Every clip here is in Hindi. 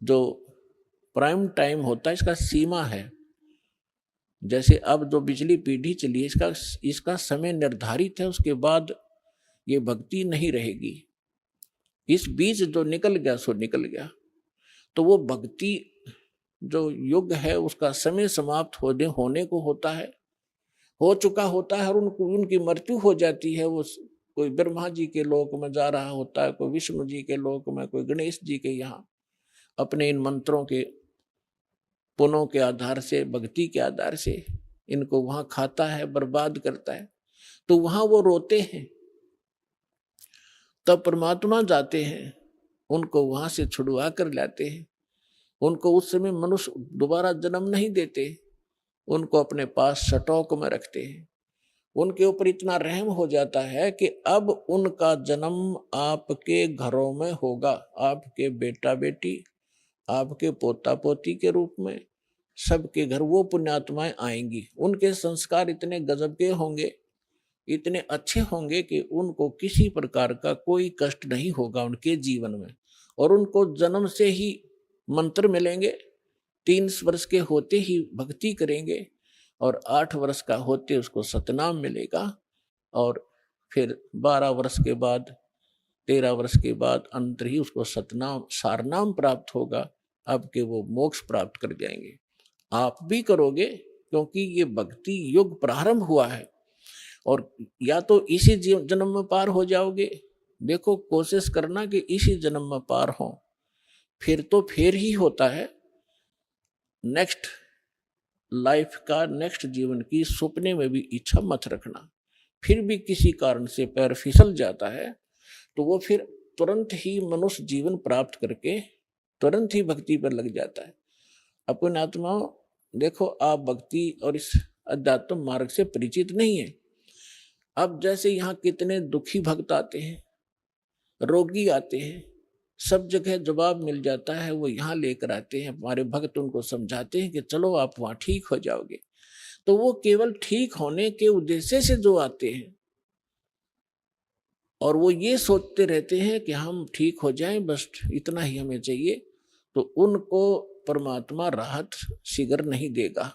जो प्राइम टाइम होता है इसका सीमा है। जैसे अब जो पिछली पीढ़ी चली है इसका समय निर्धारित है, उसके बाद ये भक्ति नहीं रहेगी। इस बीच जो निकल गया सो निकल गया। तो वो भक्ति जो युग है उसका समय समाप्त होने को होता है, हो चुका होता है, और उनकी मृत्यु हो जाती है। वो कोई ब्रह्मा जी के लोक में जा रहा होता है, कोई विष्णु जी के लोक में, कोई गणेश जी के यहाँ अपने इन मंत्रों के पुनों के आधार से, भक्ति के आधार से इनको वहां खाता है, बर्बाद करता है। तो वहां वो रोते हैं, तब परमात्मा जाते हैं, उनको वहां से छुड़वा कर लाते हैं। उनको उस समय मनुष्य दोबारा जन्म नहीं देते, उनको अपने पास सटोक में रखते हैं। उनके ऊपर इतना रहम हो जाता है कि अब उनका जन्म आपके घरों में होगा, आपके बेटा बेटी, आपके पोता पोती के रूप में सबके घर वो पुण्यात्माएं आएंगी। उनके संस्कार इतने गजब के होंगे, इतने अच्छे होंगे कि उनको किसी प्रकार का कोई कष्ट नहीं होगा उनके जीवन में। और उनको जन्म से ही मंत्र मिलेंगे, 3 वर्ष के होते ही भक्ति करेंगे, और 8 वर्ष का होते उसको सतनाम मिलेगा, और फिर 12 वर्ष के बाद, 13 वर्ष के बाद अंत ही उसको सतनाम सारनाम प्राप्त होगा। अब के वो मोक्ष प्राप्त कर जाएंगे। आप भी करोगे, क्योंकि ये भक्ति युग प्रारंभ हुआ है। और या तो इसी जन्म में पार हो जाओगे, देखो कोशिश करना कि इसी जन्म में पार हो, फिर तो फिर ही होता है। नेक्स्ट लाइफ का, नेक्स्ट जीवन की सपने में भी इच्छा मत रखना। फिर भी किसी कारण से पैर फिसल जाता है तो वो फिर तुरंत ही मनुष्य जीवन प्राप्त करके तुरंत ही भक्ति पर लग जाता है। अपने आत्माओं, देखो आप भक्ति और इस अध्यात्म मार्ग से परिचित नहीं है। अब जैसे यहाँ कितने दुखी भक्त आते हैं, रोगी आते हैं, सब जगह जवाब मिल जाता है, वो यहाँ लेकर आते हैं। हमारे भक्त उनको समझाते हैं कि चलो आप वहाँ ठीक हो जाओगे। तो वो केवल ठीक होने के उद्देश्य से जो आते हैं, और वो ये सोचते रहते हैं कि हम ठीक हो जाएं, बस इतना ही हमें चाहिए, तो उनको परमात्मा राहत शीघ्र नहीं देगा।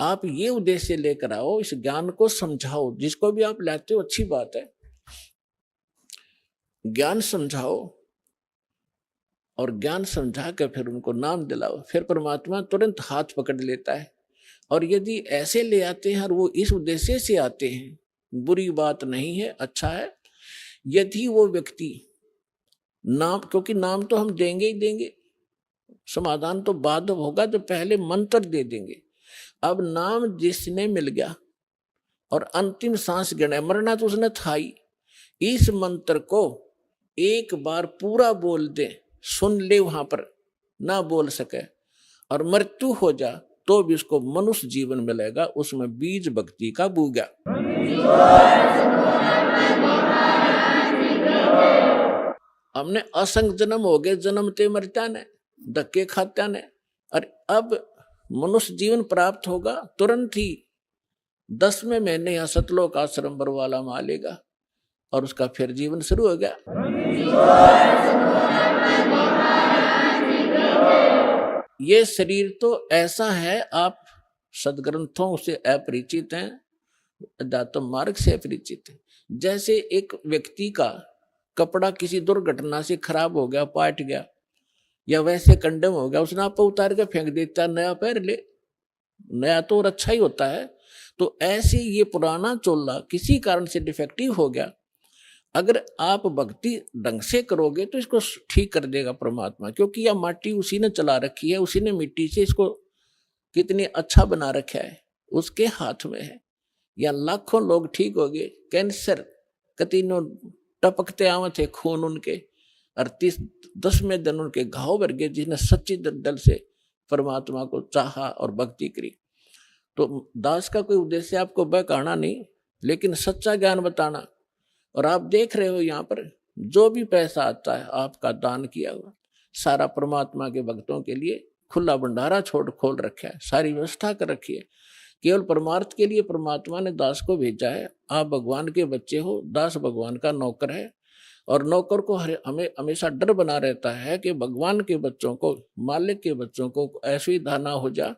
आप ये उद्देश्य लेकर आओ, इस ज्ञान को समझाओ। जिसको भी आप लाते हो अच्छी बात है, ज्ञान समझाओ, और ज्ञान समझा कर फिर उनको नाम दिलाओ। फिर परमात्मा तुरंत हाथ पकड़ लेता है। और यदि ऐसे ले आते हैं और वो इस उद्देश्य से आते हैं, बुरी बात नहीं है, अच्छा है। यदि वो व्यक्ति नाम, क्योंकि नाम तो हम देंगे ही देंगे, समाधान तो बाद होगा, तो पहले मंत्र दे देंगे। अब नाम जिसने मिल गया और अंतिम सांस गिना, मरना तो उसने था ही, इस मंत्र को एक बार पूरा बोल दे, सुन ले, वहां पर ना बोल सके और मृत्यु हो जा, तो भी उसको मनुष्य जीवन मिलेगा, उसमें बीज भक्ति का बूगा। हमने असंग जन्म हो गए, जन्मते मरता ने, धक्के खात्या ने, और अब मनुष्य जीवन प्राप्त होगा तुरंत ही 10वें महीने या सतलोक आश्रम बरवाला में आ लेगा, और उसका फिर जीवन शुरू हो गया। ये शरीर तो ऐसा है, आप सदग्रंथों से अपरिचित हैं, अध्यात्म मार्ग से अपरिचित हैं। जैसे एक व्यक्ति का कपड़ा किसी दुर्घटना से खराब हो गया, पाट गया, या वैसे कंडम हो गया, उसने आप उतार के फेंक देता, नया पहन ले, नया तो और अच्छा ही होता है। तो ऐसे ये पुराना चोला किसी कारण से डिफेक्टिव हो गया, अगर आप भक्ति ढंग से करोगे तो इसको ठीक कर देगा परमात्मा। क्योंकि यह माटी उसी ने चला रखी है, उसी ने मिट्टी से इसको कितनी अच्छा बना रखा है, उसके हाथ में है। या लाखों लोग ठीक हो गए, कैंसर कतीनों टपकते आवे थे खून उनके, और 10वें दिन उनके घाव भर गए, जिसने सच्ची दिल से परमात्मा को चाहा और भक्ति करी। तो दास का कोई उद्देश्य आपको बहकाना नहीं, लेकिन सच्चा ज्ञान बताना। और आप देख रहे हो यहाँ पर जो भी पैसा आता है आपका दान किया हुआ, सारा परमात्मा के भक्तों के लिए खुला भंडारा खोल रखा है, सारी व्यवस्था कर रखी है। केवल परमार्थ के लिए परमात्मा ने दास को भेजा है। आप भगवान के बच्चे हो, दास भगवान का नौकर है, और नौकर को हमें हमेशा डर बना रहता है कि भगवान के बच्चों को, मालिक के बच्चों को ऐसी दाना हो जा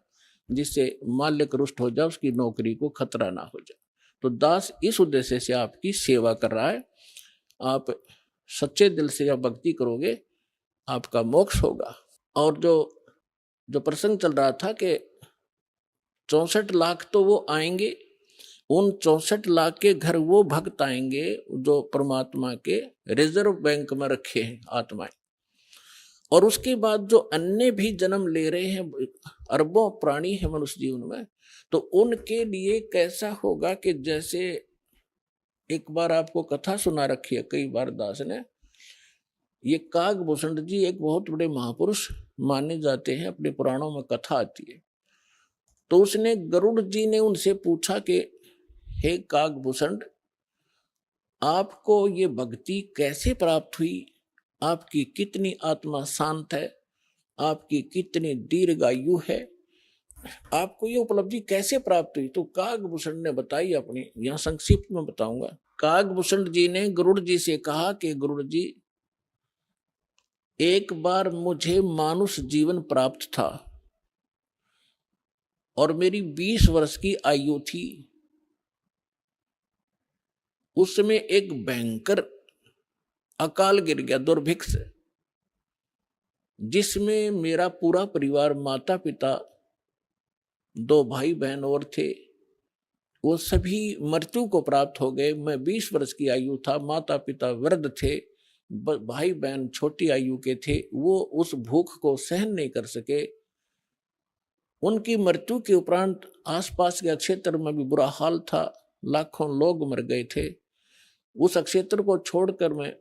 जिससे मालिक रुष्ट हो जाए, उसकी नौकरी को खतरा ना हो जाए। तो दास इस उद्देश्य से आपकी सेवा कर रहा है। आप सच्चे दिल से या भक्ति करोगे, आपका मोक्ष होगा। और जो प्रसंग चल रहा था कि 64 लाख तो वो आएंगे, उन 64 लाख के घर वो भक्त आएंगे जो परमात्मा के रिजर्व बैंक में रखे हैं आत्माएं। और उसके बाद जो अन्य भी जन्म ले रहे हैं, अरबों प्राणी है मनुष्य जीवन में, तो उनके लिए कैसा होगा कि जैसे एक बार आपको कथा सुना रखी है कई बार दास ने, ये कागभूषण जी एक बहुत बड़े महापुरुष माने जाते हैं, अपने पुराणों में कथा आती है। तो उसने, गरुड़ जी ने उनसे पूछा कि हे कागभूषण, आपको ये भक्ति कैसे प्राप्त हुई, आपकी कितनी आत्मा शांत है, आपकी कितनी दीर्घायु है, आपको ये उपलब्धि कैसे प्राप्त हुई? तो कागभूषण ने बताई अपनी, यहां संक्षिप्त में बताऊंगा। कागभूषण जी ने गरुड़ जी से कहा कि गरुड़ जी, एक बार मुझे मानुष जीवन प्राप्त था और मेरी 20 वर्ष की आयु थी। उस समय एक भयंकर अकाल गिर गया, दुर्भिक्ष, जिसमें मेरा पूरा परिवार, माता पिता, 2 भाई बहन और थे, वो सभी मृत्यु को प्राप्त हो गए। मैं 20 वर्ष की आयु था, माता पिता वृद्ध थे, भाई बहन छोटी आयु के थे। वो उस भूख को सहन नहीं कर सके। उनकी मृत्यु के उपरांत आसपास के क्षेत्र में भी बुरा हाल था, लाखों लोग मर गए थे। उस क्षेत्र को छोड़कर मैं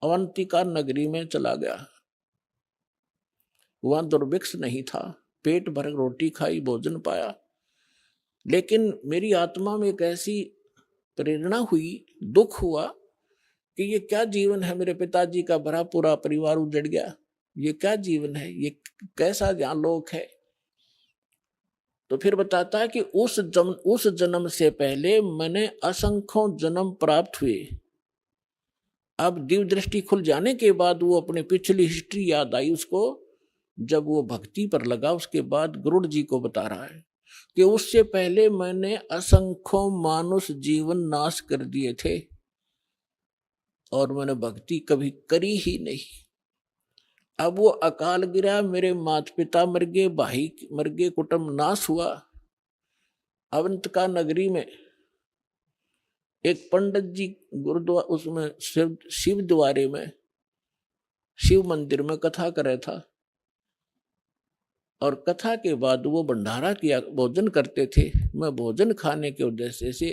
अवंतिका नगरी में चला गया। वहां दुर्भिक्ष नहीं था, पेट भर रोटी खाई, भोजन पाया। लेकिन मेरी आत्मा में एक ऐसी प्रेरणा हुई, दुख हुआ कि ये क्या जीवन है, मेरे पिताजी का भरा पूरा परिवार उजड़ गया, ये क्या जीवन है, ये कैसा यहाँ लोक है। तो फिर बताता है कि उस जन्म से पहले मैंने असंख्यों जन्म प्राप्त हुए। अब दिव्य दृष्टि खुल जाने के बाद वो अपने पिछली हिस्ट्री याद आई उसको। जब वो भक्ति पर लगा, उसके बाद गरुड़ जी को बता रहा है कि उससे पहले मैंने असंख्यों मानुष जीवन नाश कर दिए थे और मैंने भक्ति कभी करी ही नहीं। अब वो अकाल गिरा, मेरे माता पिता मर गए, भाई मर गए, कुटुंब नाश हुआ। अवंतिका नगरी में एक पंडित जी गुरुद्वारा, उसमें शिव द्वारे में, शिव मंदिर में कथा कर रहा था। और कथा के बाद वो भंडारा किया, भोजन करते थे। मैं भोजन खाने के उद्देश्य से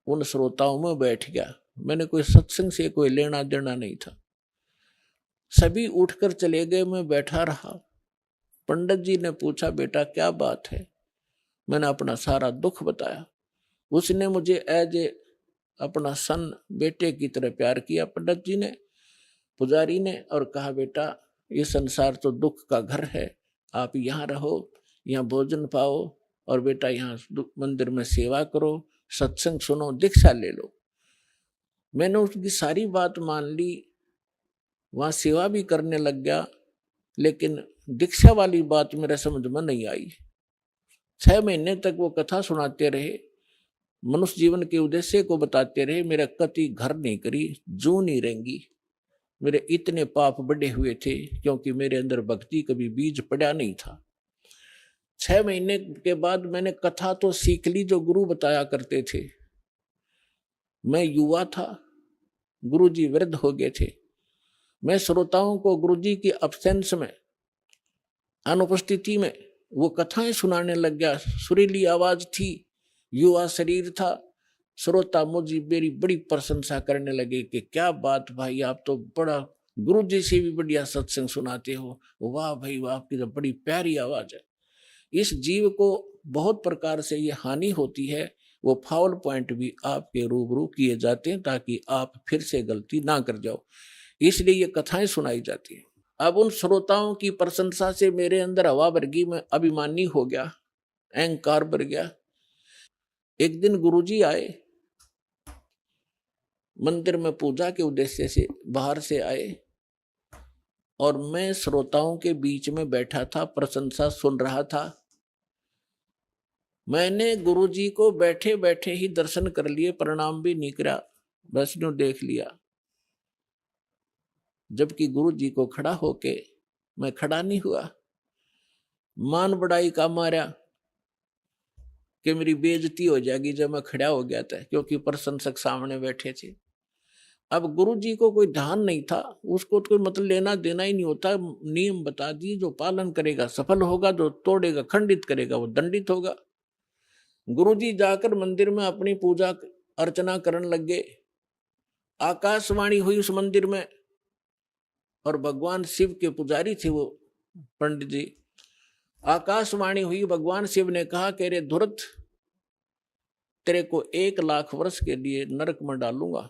उन श्रोताओं में बैठ गया। मैंने कोई सत्संग से कोई लेना देना नहीं था। सभी उठकर चले गए, मैं बैठा रहा। पंडित जी ने पूछा, बेटा क्या बात है? मैंने अपना सारा दुख बताया। उसने मुझे एज ए अपना सन, बेटे की तरह प्यार किया पंडित जी ने, पुजारी ने, और कहा, बेटा ये संसार तो दुख का घर है, आप यहाँ रहो, यहाँ भोजन पाओ, और बेटा यहाँ मंदिर में सेवा करो, सत्संग सुनो, दीक्षा ले लो। मैंने उसकी सारी बात मान ली, वहाँ सेवा भी करने लग गया। लेकिन दीक्षा वाली बात मेरे समझ में नहीं आई। 6 महीने तक वो कथा सुनाते रहे, मनुष्य जीवन के उद्देश्य को बताते रहे। मेरा कति घर नहीं करी, जू नहीं रहेंगी। मेरे इतने पाप बढ़े हुए थे क्योंकि मेरे अंदर भक्ति कभी बीज पड़ा नहीं था। 6 महीने के बाद मैंने कथा तो सीख ली जो गुरु बताया करते थे। मैं युवा था, गुरु जी वृद्ध हो गए थे। मैं श्रोताओं को गुरु जी की अब्सेंस में, अनुपस्थिति में वो कथाएं सुनाने लग गया। सुरीली आवाज थी, युवा शरीर था। श्रोता मुझे मेरी बड़ी प्रशंसा करने लगे कि क्या बात भाई, आप तो बड़ा गुरु जी से भी बढ़िया सत्संग सुनाते हो, वाह भाई वाह, आपकी तो बड़ी प्यारी आवाज है। इस जीव को बहुत प्रकार से ये हानि होती है, वो फाउल पॉइंट भी आपके रूबरू किए जाते हैं ताकि आप फिर से गलती ना कर जाओ, इसलिए ये कथाएं सुनाई जाती है। अब उन श्रोताओं की प्रशंसा से मेरे अंदर हवा भर गई, मैं अभिमानी हो गया, अहंकार बढ़ गया। एक दिन गुरुजी आए, मंदिर में पूजा के उद्देश्य से बाहर से आए और मैं श्रोताओं के बीच में बैठा था, प्रशंसा सुन रहा था। मैंने गुरुजी को बैठे बैठे ही दर्शन कर लिए, प्रणाम भी नहीं करा, बस यूं देख लिया। जबकि गुरुजी को खड़ा होके मैं खड़ा नहीं हुआ। मान बढ़ाई का मारा कि मेरी बेइज्जती हो जाएगी जब मैं खड़ा हो गया था, क्योंकि प्रशंसक सामने बैठे थे। अब गुरुजी को कोई ध्यान नहीं था, उसको तो कोई मतलब लेना देना ही नहीं होता। नियम बता दिए, जो पालन करेगा सफल होगा, जो तोड़ेगा खंडित करेगा वो दंडित होगा। गुरुजी जाकर मंदिर में अपनी पूजा अर्चना करने लग गए। आकाशवाणी हुई उस मंदिर में, और भगवान शिव के पुजारी थे वो पंडित जी। आकाशवाणी हुई, भगवान शिव ने कहा कि रे धुरत, तेरे को 1 लाख वर्ष के लिए नरक में डालूंगा।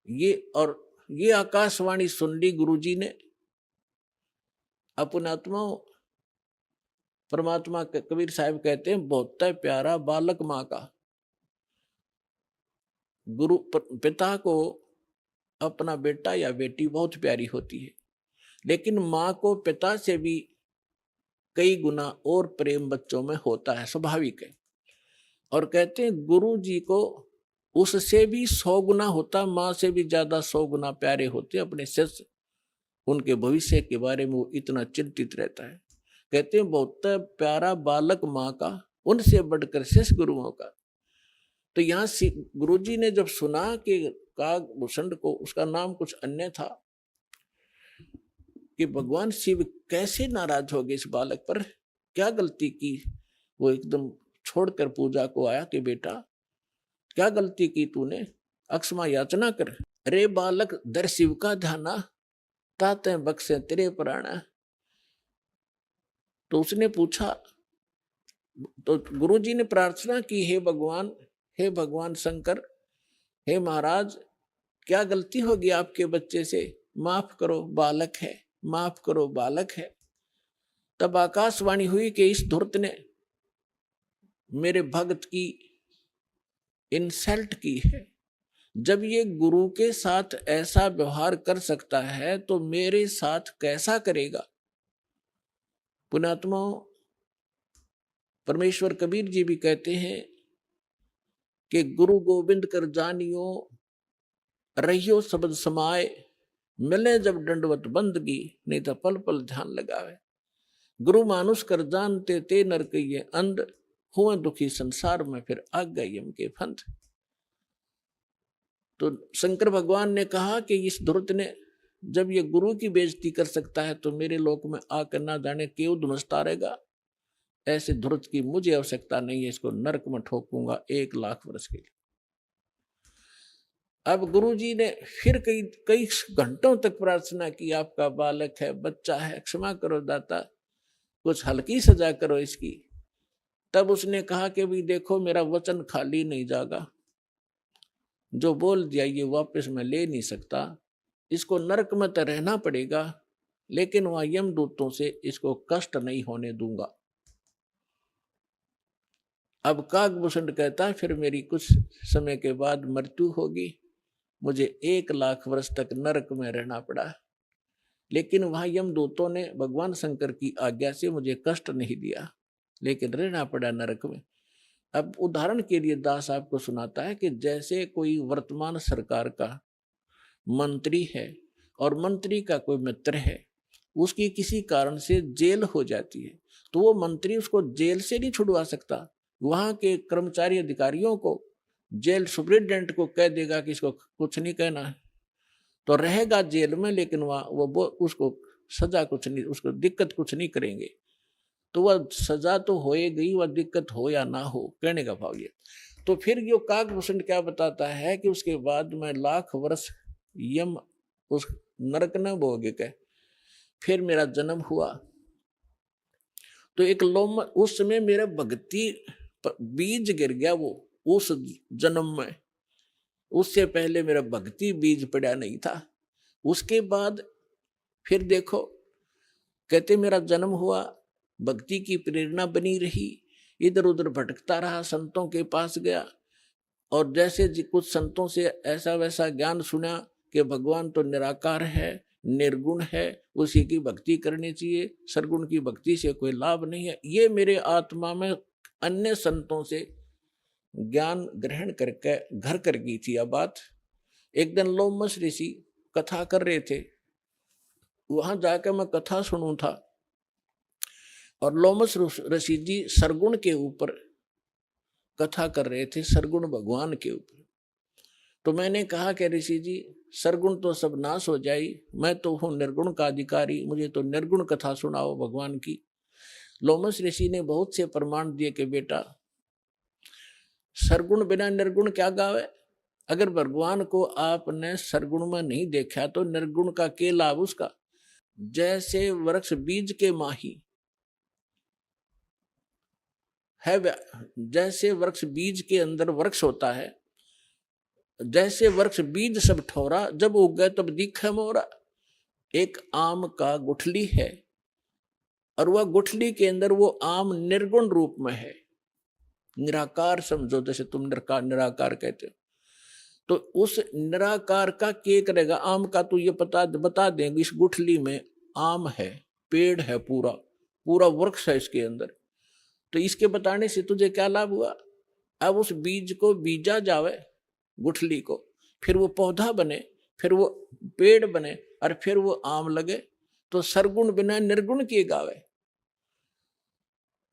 ये आकाशवाणी सुन ली गुरुजी ने। अपने आत्माओं, परमात्मा के कबीर साहब कहते हैं, बहुत प्यारा बालक माँ का। गुरु पिता को अपना बेटा या बेटी बहुत प्यारी होती है, लेकिन माँ को पिता से भी कई गुना और प्रेम बच्चों में होता है, स्वाभाविक है। और कहते हैं गुरु जी को उससे भी 100 गुना होता, माँ से भी ज्यादा 100 गुना प्यारे होते अपने शिष्य। उनके भविष्य के बारे में वो इतना चिंतित रहता है। कहते हैं बहुत प्यारा बालक माँ का, उनसे बढ़कर शिष्य गुरुओं का। तो यहाँ गुरुजी ने जब सुना कि कागभूषण को, उसका नाम कुछ अन्य था, कि भगवान शिव कैसे नाराज हो गए इस बालक पर, क्या गलती की। वो एकदम छोड़कर पूजा को आया कि बेटा क्या गलती की तूने, अक्षमा याचना कर। अरे बालक, दर शिव का ध्याना, ताते बख्शे तेरे प्राण। तो उसने पूछा, तो गुरुजी ने प्रार्थना की, हे भगवान, हे भगवान शंकर, हे महाराज, क्या गलती होगी आपके बच्चे से, माफ करो, बालक है, माफ करो, बालक है। तब आकाशवाणी हुई कि इस धूर्त ने मेरे भक्त की इंसल्ट की है। जब ये गुरु के साथ ऐसा व्यवहार कर सकता है तो मेरे साथ कैसा करेगा। पुण्यात्माओं, परमेश्वर कबीर जी भी कहते हैं कि गुरु गोविंद कर जानियो, रहियो शब्द समाए, मिले जब दंडवत बंदगी, नहीं तो पल पल ध्यान लगावे। गुरु मानुष कर जानते ते नर कहिए अंध, हुए दुखी संसार में फिर आ गए यम के फंद। तो शंकर भगवान ने कहा कि इस धुर्त ने जब ये गुरु की बेइज्जती कर सकता है तो मेरे लोक में आकर ना जाने क्यों धुमसता रहेगा। ऐसे धुर्त की मुझे आवश्यकता नहीं है, इसको नरक में ठोकूंगा 1 लाख वर्ष के लिए। अब गुरुजी ने फिर कई घंटों तक प्रार्थना की, आपका बालक है, बच्चा है, क्षमा करो दाता, कुछ हल्की सजा करो इसकी। तब उसने कहा कि भी देखो, मेरा वचन खाली नहीं जाएगा, जो बोल दिया ये वापस मैं ले नहीं सकता, इसको नरक में तो रहना पड़ेगा, लेकिन वहां यमदूतों से इसको कष्ट नहीं होने दूंगा। अब कागभूषण कहता है, फिर मेरी कुछ समय के बाद मृत्यु होगी, मुझे 1 लाख वर्ष तक नरक में रहना पड़ा, लेकिन वहां यमदूतों ने भगवान शंकर की आज्ञा से मुझे कष्ट नहीं दिया, लेकिन रहना पड़ा नरक में। अब उदाहरण के लिए दास आपको सुनाता है कि जैसे कोई वर्तमान सरकार का मंत्री है और मंत्री का कोई मित्र है, उसकी किसी कारण से जेल हो जाती है, तो वो मंत्री उसको जेल से नहीं छुड़वा सकता। वहां के कर्मचारी अधिकारियों को, जेल सुप्रिंटेंडेंट को कह देगा कि इसको कुछ नहीं कहना है, तो रहेगा जेल में, लेकिन वो उसको सजा कुछ नहीं, उसको दिक्कत कुछ नहीं करेंगे। तो वह सजा तो होएगी, वह दिक्कत हो या ना हो, कहने का भाव ये। तो फिर ये कागभूषण क्या बताता है कि उसके बाद मैं 1 लाख वर्ष यम उस नरक न भोगे के फिर मेरा जन्म हुआ। तो एक लोम, उस समय मेरा भक्ति बीज गिर गया वो उस जन्म में, उससे पहले मेरा भक्ति बीज पड़ा नहीं था। उसके बाद फिर देखो, कहते मेरा जन्म हुआ, भक्ति की प्रेरणा बनी रही, इधर उधर भटकता रहा, संतों के पास गया, और जैसे कुछ संतों से ऐसा वैसा ज्ञान सुना कि भगवान तो निराकार है, निर्गुण है, उसी की भक्ति करनी चाहिए, सरगुण की भक्ति से कोई लाभ नहीं है, ये मेरे आत्मा में अन्य संतों से ज्ञान ग्रहण करके घर कर गई थी। अब बात एक दिन लोमस ऋषि कथा कर रहे थे, वहां जाकर मैं कथा सुनूं था, और लोमस ऋषि जी सरगुण के ऊपर कथा कर रहे थे, सरगुण भगवान के ऊपर। तो मैंने कहा कि ऋषि जी सरगुण तो सब नाश हो जाई, मैं तो हूं निर्गुण का अधिकारी, मुझे तो निर्गुण कथा सुनाओ भगवान की। लोमस ऋषि ने बहुत से प्रमाण दिए कि बेटा सरगुण बिना निर्गुण क्या गावे। अगर भगवान को आपने सरगुण में नहीं देखा तो निर्गुण का क्या लाभ उसका। जैसे वृक्ष बीज के माही है, जैसे वृक्ष बीज के अंदर वृक्ष होता है, जैसे वृक्ष बीज सब ठोरा, जब उग गए तब दिखे मोरा। एक आम का गुठली है और वह गुठली के अंदर वो आम निर्गुण रूप में है, निराकार समझो, जैसे तुम निराकार कहते हो। तो उस निराकार का क्या करेगा, आम का तो ये बता देंगे इस गुठली में आम है, पेड़ है, पूरा पूरा वृक्ष है इसके अंदर, तो इसके बताने से तुझे क्या लाभ हुआ। अब उस बीज को बीजा जावे गुठली को, फिर वो पौधा बने, फिर वो पेड़ बने, और फिर वो आम लगे। तो सरगुण बिना निर्गुण किए गावे।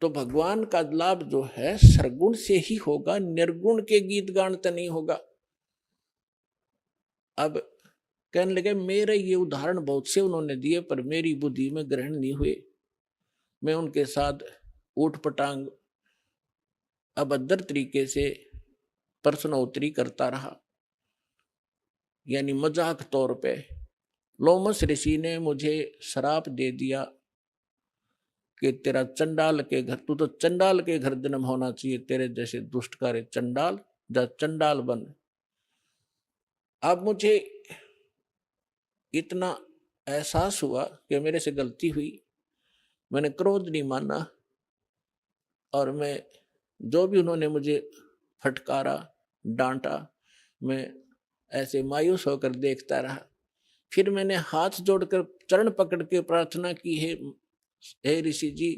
तो भगवान का लाभ जो है सरगुण से ही होगा, निर्गुण के गीत गान तो नहीं होगा। अब कहने लगे मेरे ये उदाहरण बहुत से उन्होंने दिए पर मेरी बुद्धि में ग्रहण नहीं हुए। मैं उनके साथ ऊट पटांग अभद्र तरीके से प्रश्नोत्तरी करता रहा, यानी मजाक तौर पे। लोमस ऋषि ने मुझे श्राप दे दिया कि तेरा चंडाल के घर, तू तो चंडाल के घर जन्म होना चाहिए, तेरे जैसे दुष्ट कार्य चंडाल, जा चंडाल बन। अब मुझे इतना एहसास हुआ कि मेरे से गलती हुई, मैंने क्रोध नहीं माना, और मैं जो भी उन्होंने मुझे फटकारा डांटा, मैं ऐसे मायूस होकर देखता रहा। फिर मैंने हाथ जोड़कर चरण पकड़ के प्रार्थना की है, हे ऋषि जी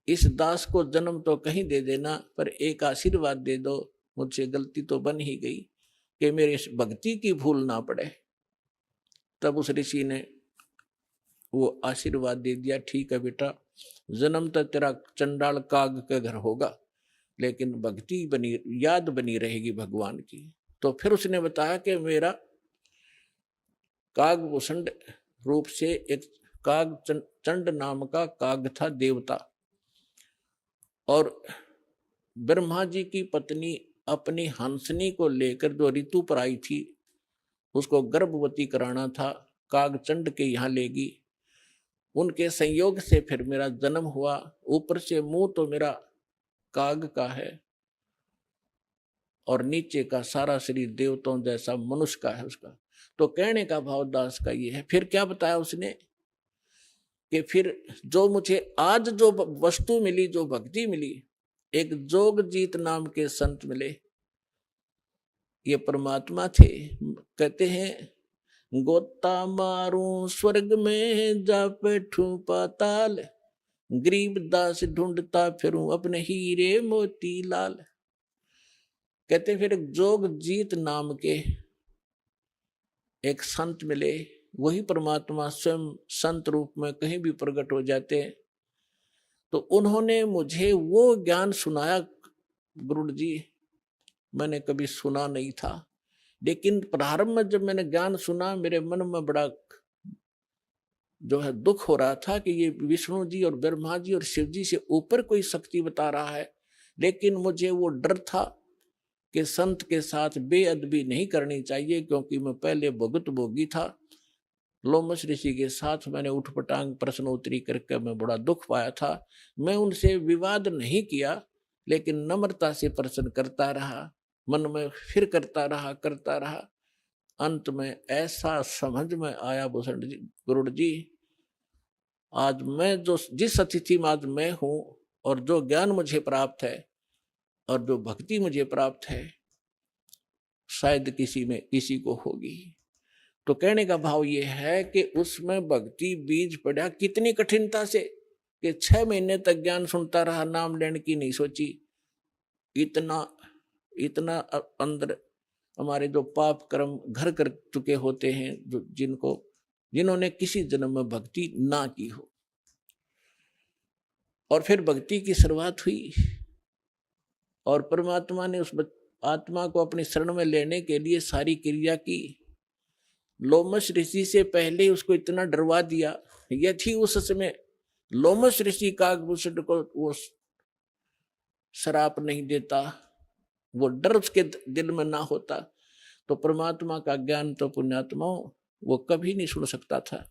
इस दास को जन्म तो कहीं दे देना, पर एक आशीर्वाद दे दो, मुझसे गलती तो बन ही गई कि मेरे भक्ति की भूल ना पड़े। तब उस ऋषि ने वो आशीर्वाद दे दिया, ठीक है बेटा, जन्म तो तेरा चंडाल काग के घर होगा, लेकिन भक्ति बनी, याद बनी रहेगी भगवान की। तो फिर उसने बताया कि मेरा कागभूषण रूप से एक काग चंड नाम का काग था, देवता, और ब्रह्मा जी की पत्नी अपनी हंसनी को लेकर जो ऋतु पर आई थी उसको गर्भवती कराना था, काग चंड के यहाँ लेगी। उनके संयोग से फिर मेरा जन्म हुआ। ऊपर से मुंह तो मेरा काग का है और नीचे का सारा शरीर देवताओं जैसा मनुष्य का है उसका। तो कहने का भाव दास का ये है। फिर क्या बताया उसने कि फिर जो मुझे आज जो वस्तु मिली, जो भक्ति मिली, एक जोगजीत नाम के संत मिले, ये परमात्मा थे। कहते हैं गोता मारूं स्वर्ग में जा बैठूं पाताल, गरीब दास ढूंढता फिरूं अपने हीरे मोती लाल। कहते फिर जोगजीत नाम के एक संत मिले, वही परमात्मा स्वयं संत रूप में कहीं भी प्रकट हो जाते हैं। तो उन्होंने मुझे वो ज्ञान सुनाया, गुरु जी मैंने कभी सुना नहीं था, लेकिन प्रारंभ में जब मैंने ज्ञान सुना मेरे मन में बड़ा जो है दुख हो रहा था कि ये विष्णु जी और ब्रह्मा जी और शिव जी से ऊपर कोई शक्ति बता रहा है। लेकिन मुझे वो डर था कि संत के साथ बेअदबी नहीं करनी चाहिए, क्योंकि मैं पहले भुगत भोगी था। लोमस ऋषि के साथ मैंने उठपटांग प्रश्नोत्तरी करके मैं बड़ा दुख पाया था। मैं उनसे विवाद नहीं किया, लेकिन नम्रता से प्रश्न करता रहा, मन में फिर करता रहा। अंत में ऐसा समझ में आया भूषण जी, गुरु जी आज मैं जो जिस अतिथि में आज मैं हूँ और जो ज्ञान मुझे प्राप्त है और जो भक्ति मुझे प्राप्त है, शायद किसी को होगी। तो कहने का भाव ये है कि उसमें भक्ति बीज पड़ा कितनी कठिनता से, कि 6 महीने तक ज्ञान सुनता रहा, नाम लेने की नहीं सोची। इतना इतना अंदर हमारे जो पाप कर्म घर कर चुके होते हैं, जो जिन्होंने किसी जन्म में भक्ति ना की हो, और फिर भक्ति की शुरुआत हुई और परमात्मा ने उस आत्मा को अपनी शरण में लेने के लिए सारी क्रिया की। लोमश ऋषि से पहले उसको इतना डरवा दिया, यदि उस समय लोमश ऋषि काकभूषण को वो श्राप नहीं देता, वो डर उसके दिल में ना होता, तो परमात्मा का ज्ञान तो पुण्यात्माओं वो कभी नहीं सुन सकता था।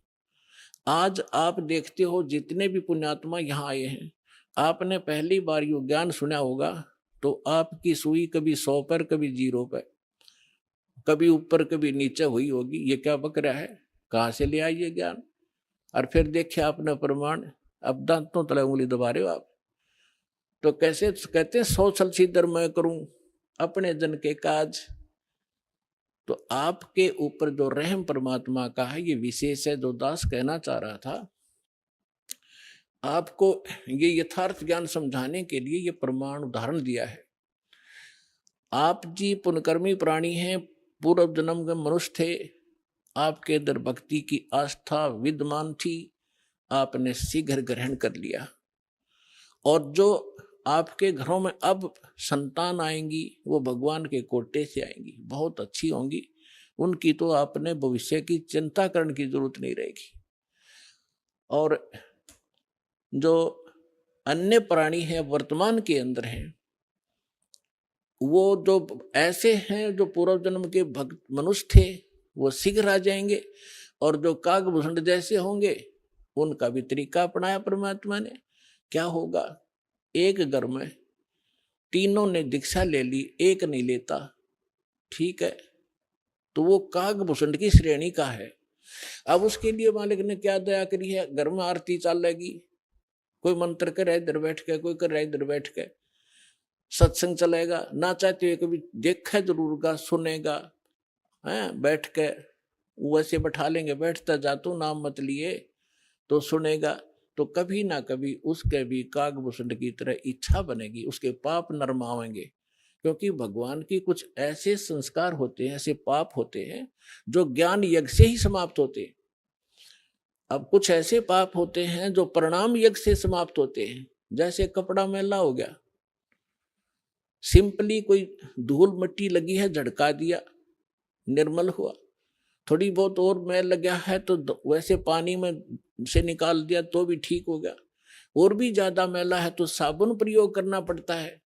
आज आप देखते हो जितने भी पुण्यात्मा यहाँ आए हैं, आपने पहली बार यो ज्ञान सुना होगा तो आपकी सुई कभी 100 पर कभी 0 पर, कभी ऊपर कभी नीचे हुई होगी। ये क्या बक रहा है, कहाँ से ले आई ये ज्ञान? और फिर देखे आपने प्रमाण, अब दांतों तले उंगली दबा रहे हो आप। तो कैसे कहते हैं 100 छल छिद्र मैं करूं अपने जन के काज। तो आपके ऊपर जो रहम परमात्मा का है ये विशेष है। जो दास कहना चाह रहा था, आपको ये यथार्थ ज्ञान समझाने के लिए ये प्रमाण उदाहरण दिया है। आप जी पुण्यकर्मी प्राणी हैं, पूर्व जन्म के मनुष्य थे, आपके अंदर भक्ति की आस्था विद्यमान थी, आपने शीघ्र ग्रहण कर लिया। और जो आपके घरों में अब संतान आएंगी वो भगवान के कोटे से आएंगी, बहुत अच्छी होंगी, उनकी तो आपने भविष्य की चिंता करने की जरूरत नहीं रहेगी। और जो अन्य प्राणी हैं वर्तमान के अंदर हैं, वो जो ऐसे हैं जो पूर्व जन्म के भक्त मनुष्य थे वो शीघ्र आ जाएंगे, और जो काकभूषण जैसे होंगे उनका भी तरीका अपनाया परमात्मा ने। क्या होगा, एक घर में तीनों ने दीक्षा ले ली, एक नहीं लेता, ठीक है, तो वो काकभूषण की श्रेणी का है। अब उसके लिए मालिक ने क्या दया करी है, घर में आरती चलेगी, कोई मंत्र करे इधर बैठ के, कोई कर रहा है इधर बैठ के, सत्संग चलेगा, ना चाहते हुए कभी देखा जरूर गा, सुनेगा, है बैठ के वैसे बैठा लेंगे, बैठता जा तू नाम मत लिए तो सुनेगा। तो कभी ना कभी उसके भी काकभूषण की तरह इच्छा बनेगी, उसके पाप नरमावेंगे, क्योंकि भगवान की कुछ ऐसे संस्कार होते हैं, ऐसे पाप होते हैं जो ज्ञान यज्ञ से ही समाप्त होते हैं। अब कुछ ऐसे पाप होते हैं जो प्रणाम यज्ञ से समाप्त होते हैं। जैसे कपड़ा मैला हो गया, सिंपली कोई धूल मिट्टी लगी है झड़का दिया, निर्मल हुआ। थोड़ी बहुत और मैल लगा है तो वैसे पानी में से निकाल दिया तो भी ठीक हो गया। और भी ज्यादा मैला है तो साबुन प्रयोग करना पड़ता है।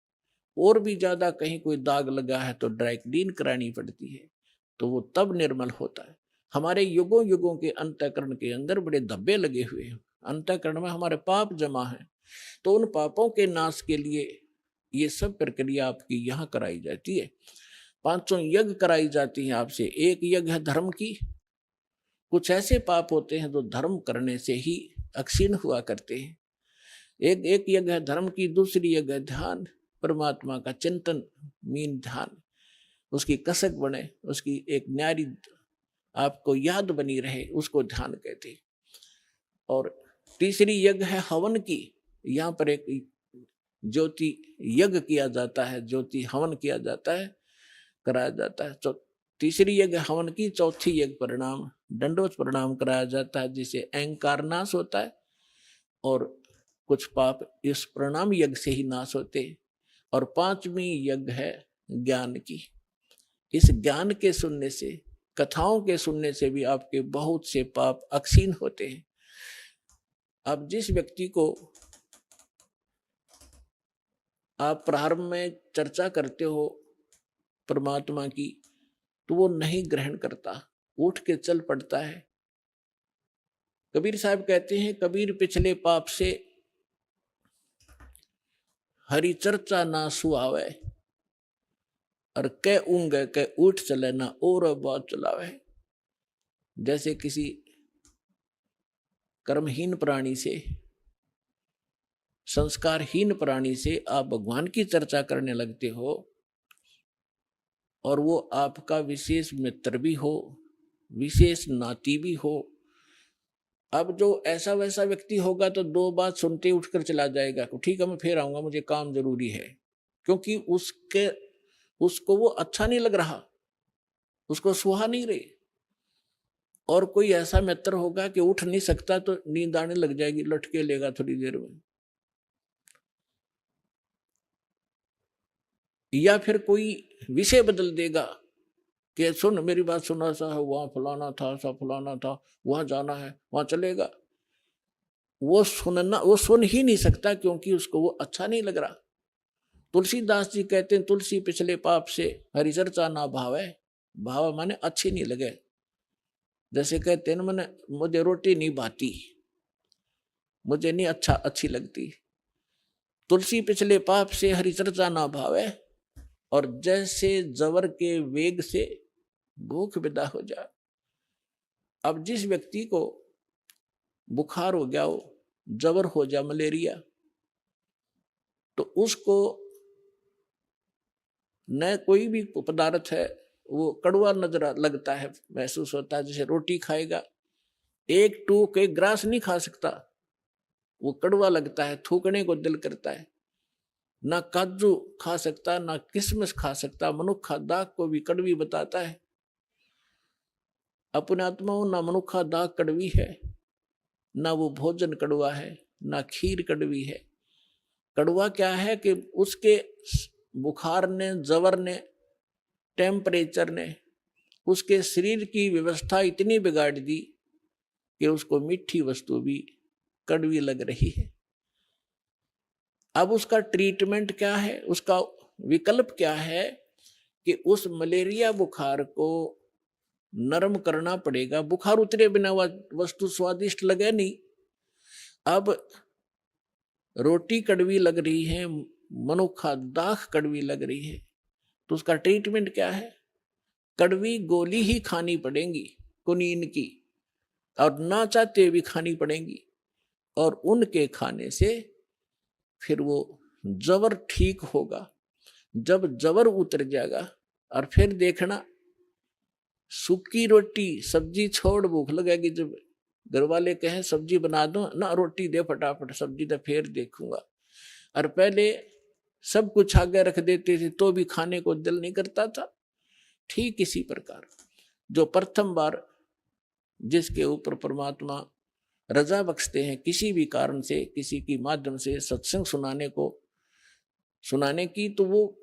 और भी ज्यादा कहीं कोई दाग लगा है तो ड्राई क्लीन करानी पड़ती है, तो वो तब निर्मल होता है। हमारे युगों युगों के अंतःकरण के अंदर बड़े धब्बे लगे हुए हैं, अंतःकरण में हमारे पाप जमा है, तो उन पापों के नाश के लिए ये सब प्रक्रिया आपकी यहाँ कराई जाती है। 500 यज्ञ कराई जाती है आपसे। एक यज्ञ है धर्म की। कुछ ऐसे पाप होते हैं जो धर्म करने से ही अक्षीण हुआ करते हैं। एक यज्ञ है धर्म की, दूसरी यज्ञ है ध्यान, परमात्मा का चिंतन, मीन ध्यान, उसकी कसक बने, उसकी एक न्यारी आपको याद बनी रहे, उसको ध्यान कहते हैं। और तीसरी यज्ञ है हवन की। यहाँ पर एक ज्योति यज्ञ किया जाता है, ज्योति हवन किया जाता है, कराया जाता है। तीसरी यज्ञ हवन की, चौथी यज्ञ प्रणाम, दंडोत प्रणाम कराया जाता है, जिससे अहंकार नाश होता है और कुछ पाप इस प्रणाम यज्ञ से ही नाश होते। और 5वीं यज्ञ है ज्ञान की। इस ज्ञान के सुनने से, कथाओं के सुनने से भी आपके बहुत से पाप अक्षीण होते हैं। अब जिस व्यक्ति को आप प्रारंभ में चर्चा करते हो परमात्मा की, तो वो नहीं ग्रहण करता, उठ के चल पड़ता है। कबीर साहब कहते हैं, कबीर पिछले पाप से हरि चर्चा ना सुहावे, और कै ऊंगे कै उठ चले ना और बात चलावे। जैसे किसी कर्महीन प्राणी से, संस्कारहीन प्राणी से आप भगवान की चर्चा करने लगते हो, और वो आपका विशेष मित्र भी हो, विशेष नाती भी हो। अब जो ऐसा वैसा व्यक्ति होगा तो 2 बात सुनते उठकर चला जाएगा, ठीक है मैं फिर आऊंगा, मुझे काम जरूरी है, क्योंकि उसको वो अच्छा नहीं लग रहा, उसको सुहा नहीं रही। और कोई ऐसा मित्र होगा कि उठ नहीं सकता तो नींद आने लग जाएगी, लटके लेगा थोड़ी देर में। या फिर कोई विषय बदल देगा कि सुन मेरी बात सुना, सा है वहां फलाना था, सा फलाना था, वहां जाना है, वहां चलेगा। वो सुन ही नहीं सकता, क्योंकि उसको वो अच्छा नहीं लग रहा। तुलसीदास जी कहते हैं, तुलसी पिछले पाप से हरि चर्चा ना भावे। भाव माने अच्छी नहीं लगे। जैसे कहते हैं मैंने, मुझे रोटी नहीं भाती, मुझे नहीं अच्छी लगती। तुलसी पिछले पाप से हरि चर्चा ना भावे, और जैसे जवर के वेग से भूख विदा हो जाए। अब जिस व्यक्ति को बुखार हो गया हो, जवर हो जाए, मलेरिया, तो उसको न कोई भी पदार्थ है वो कड़वा नजर लगता है, महसूस होता है। जैसे रोटी खाएगा, एक टूक एक ग्रास नहीं खा सकता, वो कड़वा लगता है, थूकने को दिल करता है। ना काजू खा सकता, ना किशमिश खा सकता। मनुखा दाग को भी कड़वी बताता है। अपने आत्माओं ना मनुखा दाग कड़वी है, ना वो भोजन कड़वा है, ना खीर कड़वी है। कड़वा क्या है कि उसके बुखार ने, जवर ने, टेम्परेचर ने उसके शरीर की व्यवस्था इतनी बिगाड़ दी कि उसको मीठी वस्तु भी कड़वी लग रही है। अब उसका ट्रीटमेंट क्या है, उसका विकल्प क्या है कि उस मलेरिया बुखार को नरम करना पड़ेगा। बुखार उतरे बिना वस्तु स्वादिष्ट लगे नहीं। अब रोटी कड़वी लग रही है, मनुखा दाख कड़वी लग रही है, तो उसका ट्रीटमेंट क्या है? कड़वी गोली ही खानी पड़ेगी, कुनीन की, और ना चाहते भी खानी पड़ेगी। और उनके खाने से फिर वो जबर ठीक होगा। जब जबर उतर जाएगा, और फिर देखना सूखी रोटी सब्जी छोड़ भूख लगेगी। जब घर वाले कहें सब्जी बना दो ना, रोटी दे फटाफट, सब्जी तो फिर देखूंगा। और पहले सब कुछ आगे रख देते थे तो भी खाने को दिल नहीं करता था। ठीक इसी प्रकार जो प्रथम बार जिसके ऊपर परमात्मा रजा बख्शते हैं किसी भी कारण से, किसी की माध्यम से सत्संग सुनाने की, तो वो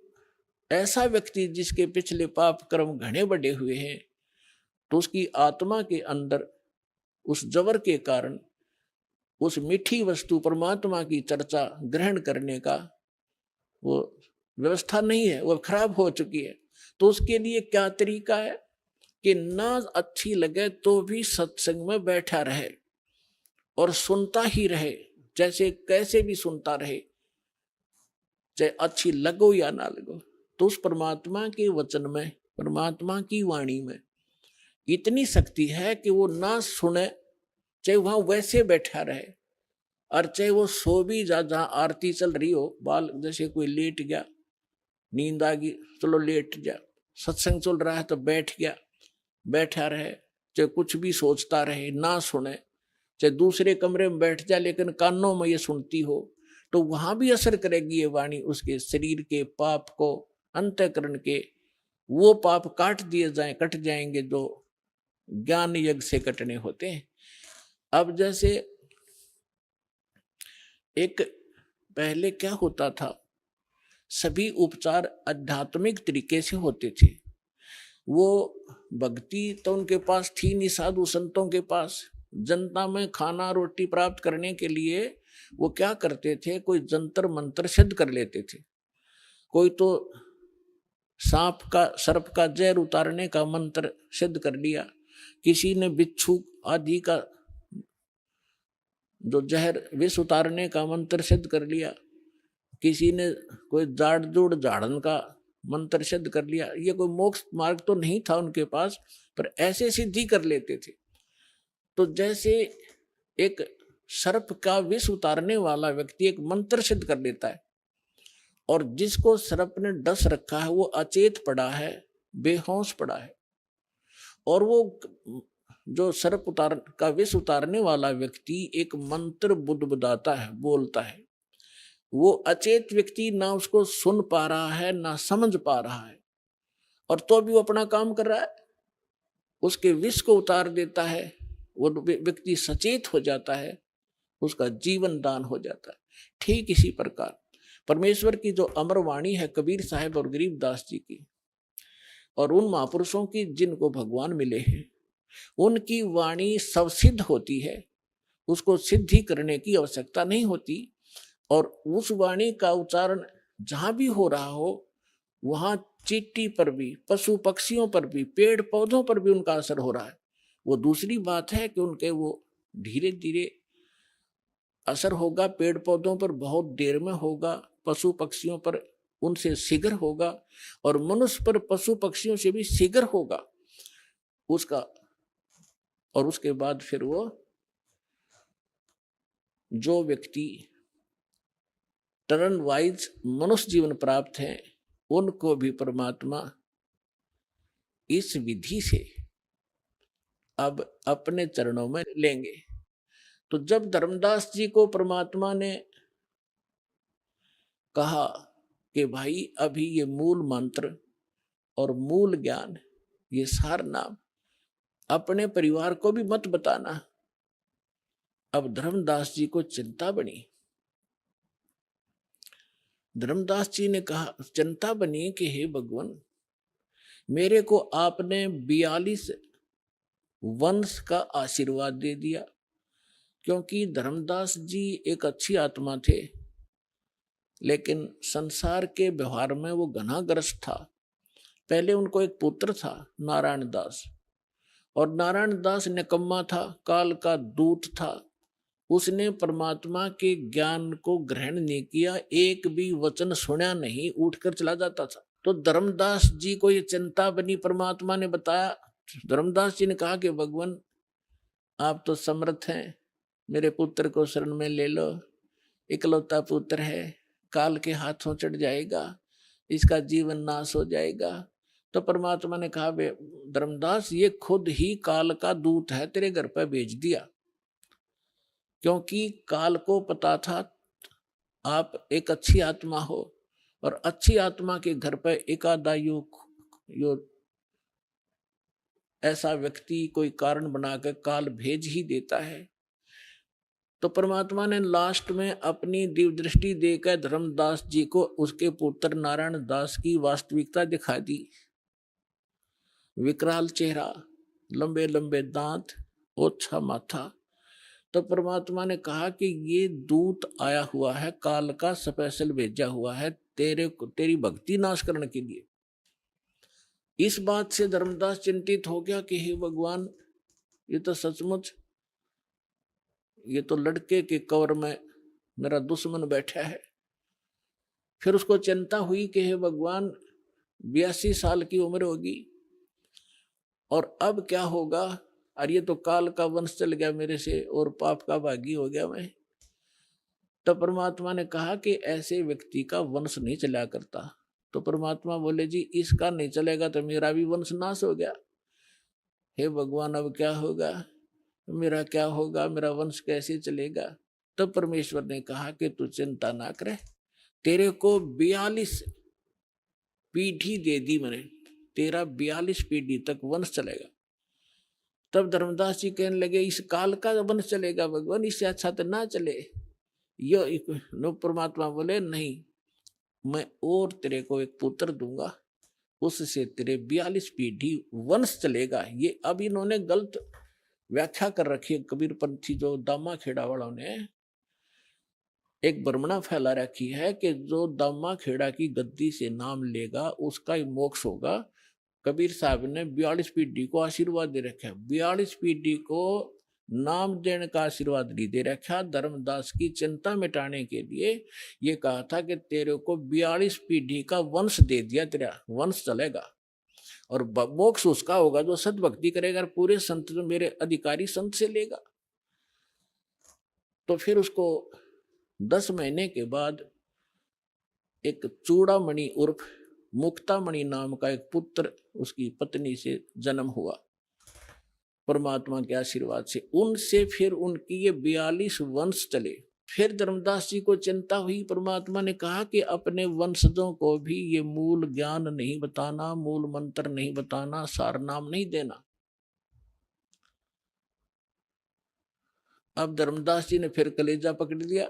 ऐसा व्यक्ति जिसके पिछले पाप कर्म घने बढ़े हुए हैं, तो उसकी आत्मा के अंदर उस जबर के कारण उस मीठी वस्तु परमात्मा की चर्चा ग्रहण करने का वो व्यवस्था नहीं है, वो खराब हो चुकी है। तो उसके लिए क्या तरीका है कि ना अच्छी लगे तो भी सत्संग में बैठा रहे और सुनता ही रहे, जैसे कैसे भी सुनता रहे, चाहे अच्छी लगो या ना लगो। तो उस परमात्मा के वचन में, परमात्मा की वाणी में इतनी शक्ति है कि वो ना सुने, चाहे वहां वैसे बैठा रहे, और चाहे वो सो भी जा, जहां आरती चल रही हो, बाल जैसे कोई लेट गया, नींद आ गई, चलो लेट जा, सत्संग चल रहा है तो बैठ गया, बैठा रहे, चाहे कुछ भी सोचता रहे, ना सुने, चाहे दूसरे कमरे में बैठ जाए लेकिन कानों में ये सुनती हो, तो वहां भी असर करेगी ये वाणी। उसके शरीर के पाप को, अंतःकरण के वो पाप कट जाएंगे जो ज्ञान यज्ञ से कटने होते हैं। अब जैसे एक पहले क्या होता था, सभी उपचार आध्यात्मिक तरीके से होते थे। वो भक्ति तो उनके पास थी नहीं, साधु संतों के पास। जनता में खाना रोटी प्राप्त करने के लिए वो क्या करते थे, कोई जंतर मंत्र सिद्ध कर लेते थे। कोई तो सर्प का जहर उतारने का मंत्र सिद्ध कर लिया, किसी ने बिच्छू आदि का जो जहर विष उतारने का मंत्र सिद्ध कर लिया, किसी ने कोई झाड़न का मंत्र सिद्ध कर लिया। ये कोई मोक्ष मार्ग तो नहीं था उनके पास, पर ऐसे सिद्धि कर लेते थे। तो जैसे एक सर्प का विष उतारने वाला व्यक्ति एक मंत्र सिद्ध कर लेता है, और जिसको सर्प ने डस रखा है, वो अचेत पड़ा है, बेहोश पड़ा है। और वो जो सर्प का विष उतारने वाला व्यक्ति एक मंत्र बुदबुदाता है, बोलता है। वो अचेत व्यक्ति ना उसको सुन पा रहा है ना समझ पा रहा है, और तो भी वो अपना काम कर रहा है, उसके विष को उतार देता है। वो व्यक्ति सचेत हो जाता है, उसका जीवन दान हो जाता है। ठीक इसी प्रकार परमेश्वर की जो अमर वाणी है कबीर साहब और गरीबदास जी की, और उन महापुरुषों की जिनको भगवान मिले हैं, उनकी वाणी सब सिद्ध होती है, उसको सिद्धि करने की आवश्यकता नहीं होती। और उस वाणी का उच्चारण जहां भी हो रहा हो, वहां चींटी पर भी, पशु पक्षियों पर भी, पेड़ पौधों पर भी उनका असर हो रहा है। वो दूसरी बात है कि उनके वो धीरे धीरे असर होगा, पेड़ पौधों पर बहुत देर में होगा, पशु पक्षियों पर उनसे शीघ्र होगा, और मनुष्य पर पशु पक्षियों से भी शीघ्र होगा उसका। और उसके बाद फिर वो जो व्यक्ति टर्न वाइज मनुष्य जीवन प्राप्त है, उनको भी परमात्मा इस विधि से अब अपने चरणों में लेंगे। तो जब धर्मदास जी को परमात्मा ने कहा कि भाई अभी ये मूल मंत्र और मूल ज्ञान, ये सार नाम अपने परिवार को भी मत बताना, अब धर्मदास जी को चिंता बनी। धर्मदास जी ने कहा, चिंता बनी कि हे भगवान, मेरे को आपने 42 वंश का आशीर्वाद दे दिया। क्योंकि धर्मदास जी एक अच्छी आत्मा थे, लेकिन संसार के व्यवहार में वो घनाग्रस्त था। पहले उनको एक पुत्र था नारायण दास, और नारायण दास निकम्मा था, काल का दूत था। उसने परमात्मा के ज्ञान को ग्रहण नहीं किया, एक भी वचन सुना नहीं, उठकर चला जाता था। तो धर्मदास जी को ये चिंता बनी, परमात्मा ने बताया। धर्मदास जी ने कहा कि भगवान आप तो समर्थ हैं, मेरे पुत्र को शरण में ले लो, इकलौता पुत्र है, काल के हाथों चढ़ जाएगा, इसका जीवन नाश हो जाएगा। तो परमात्मा ने कहा, धर्मदास ये खुद ही काल का दूत है, तेरे घर पर भेज दिया। क्योंकि काल को पता था आप एक अच्छी आत्मा हो, और अच्छी आत्मा के घर पर एकादा यो ऐसा व्यक्ति कोई कारण बनाकर काल भेज ही देता है। तो परमात्मा ने लास्ट में अपनी दिव्य दृष्टि देकर धर्मदास जी को उसके पुत्र नारायण दास की वास्तविकता दिखा दी। विकराल चेहरा, लंबे लंबे दांत, ओछा माथा। तो परमात्मा ने कहा कि ये दूत आया हुआ है, काल का स्पेशल भेजा हुआ है तेरी भक्ति नाश करने के लिए। इस बात से धर्मदास चिंतित हो गया कि हे भगवान, ये तो सचमुच, ये तो लड़के के कवर में मेरा दुश्मन बैठा है। फिर उसको चिंता हुई कि हे भगवान, 82 साल की उम्र होगी, और अब क्या होगा, और ये तो काल का वंश चल गया मेरे से, और पाप का भागी हो गया मैं। तो परमात्मा ने कहा कि ऐसे व्यक्ति का वंश नहीं चला करता। तो परमात्मा बोले, जी इसका नहीं चलेगा तो मेरा भी वंश नाश हो गया। हे भगवान, अब क्या होगा, मेरा क्या होगा, मेरा वंश कैसे चलेगा। तब परमेश्वर ने कहा कि तू चिंता ना करे, तेरे को 42 पीढ़ी दे दी मैंने, तेरा 42 पीढ़ी तक वंश चलेगा। तब धर्मदास जी कहने लगे, इस काल का वंश चलेगा भगवान, इससे अच्छा तो ना चले। यो परमात्मा बोले, नहीं, मैं और तेरे को एक पुत्र दूंगा, उससे तेरे 42 पीढ़ी वंश चलेगा। ये अब इन्होंने गलत व्याख्या कर रखी है, कबीर पंथी जो दामा खेड़ा वालों ने एक भ्रमणा फैला रखी है कि जो दामा खेड़ा की गद्दी से नाम लेगा उसका ही मोक्ष होगा। कबीर साहब ने 42 पीढ़ी को आशीर्वाद दे रखा है, 42 पीढ़ी को नाम देने का आशीर्वाद नहीं दे रखा। धर्मदास की चिंता मिटाने के लिए ये कहा था कि तेरे को 42 पीढ़ी का वंश दे दिया, तेरा वंश चलेगा, और मोक्ष उसका होगा जो सद्भक्ति करेगा, पूरे संत जो मेरे अधिकारी संत से लेगा। तो फिर उसको 10 महीने के बाद एक चूड़ामणि उर्फ मुक्तामणि नाम का एक पुत्र उसकी पत्नी से जन्म हुआ परमात्मा के आशीर्वाद से। उनसे फिर उनकी ये 42 वंश चले। फिर धर्मदास जी को चिंता हुई। परमात्मा ने कहा कि अपने वंशजों को भी ये मूल ज्ञान नहीं बताना, मूल मंत्र नहीं बताना, सार नाम नहीं देना। अब धर्मदास जी ने फिर कलेजा पकड़ लिया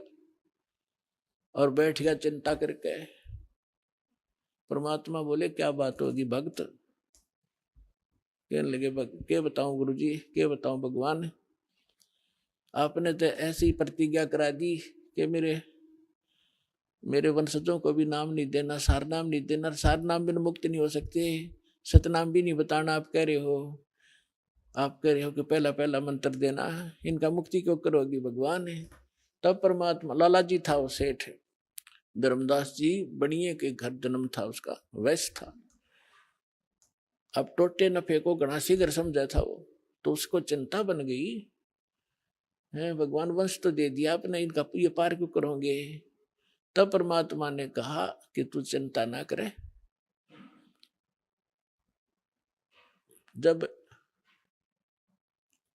और बैठ गया चिंता करके। परमात्मा बोले क्या बात होगी भक्त? कहने लगे क्या बताऊं गुरु जी, क्या बताऊं भगवान, आपने तो ऐसी प्रतिज्ञा करा दी कि मेरे वंशजों को भी नाम नहीं देना, सार नाम नहीं देना। सार नाम बिन मुक्त नहीं हो सकते, सतनाम भी नहीं बताना। आप कह रहे हो कि पहला पहला मंत्र देना, इनका मुक्ति क्यों करोगी भगवान? तब परमात्मा, लाला जी था वो सेठ, धर्मदास जी बनिए के घर जन्म था उसका, वैश्य था। अब टोटे नफे को घनासी घर समझा था वो, तो उसको चिंता बन गई है, भगवान वंश तो दे दिया आपने, इनका ये पार क्यों करोगे? तब परमात्मा ने कहा कि तू चिंता ना करे। जब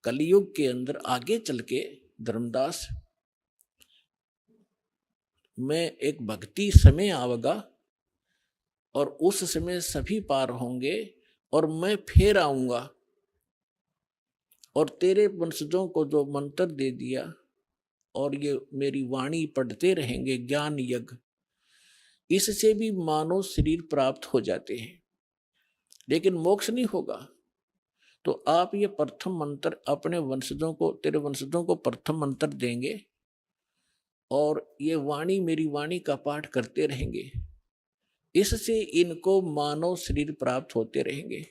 कलयुग के अंदर आगे चल के धर्मदास में एक भक्ति समय आवेगा और उस समय सभी पार होंगे और मैं फिर आऊंगा और तेरे वंशजों को जो मंत्र दे दिया और ये मेरी वाणी पढ़ते रहेंगे ज्ञान यज्ञ, इससे भी मानव शरीर प्राप्त हो जाते हैं, लेकिन मोक्ष नहीं होगा। तो आप ये प्रथम मंत्र अपने वंशजों को, तेरे वंशजों को प्रथम मंत्र देंगे और ये वाणी मेरी वाणी का पाठ करते रहेंगे, इससे इनको मानव शरीर प्राप्त होते रहेंगे।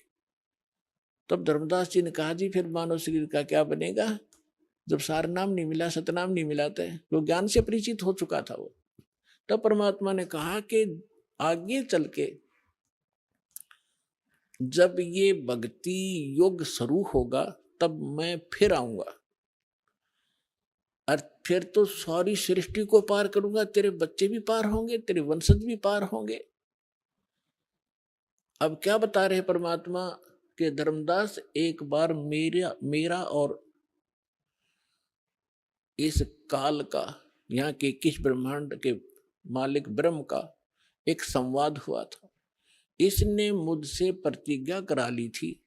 तब धर्मदास जी ने कहा जी फिर मानव शरीर का क्या बनेगा? जब सार नाम नहीं मिला, सतनाम नहीं मिला था, तो ज्ञान से परिचित हो चुका था वो। तब परमात्मा ने कहा कि आगे चल के जब ये भक्ति योग शुरू होगा तब मैं फिर आऊंगा और फिर तो सारी सृष्टि को पार करूंगा, तेरे बच्चे भी पार होंगे, तेरे वंशज भी पार होंगे। अब क्या बता रहे परमात्मा के धर्मदास, एक बार मेरा और इस काल का, यहाँ के किस ब्रह्मांड के मालिक ब्रह्म का एक संवाद हुआ था। इसने मुझसे प्रतिज्ञा करा ली थी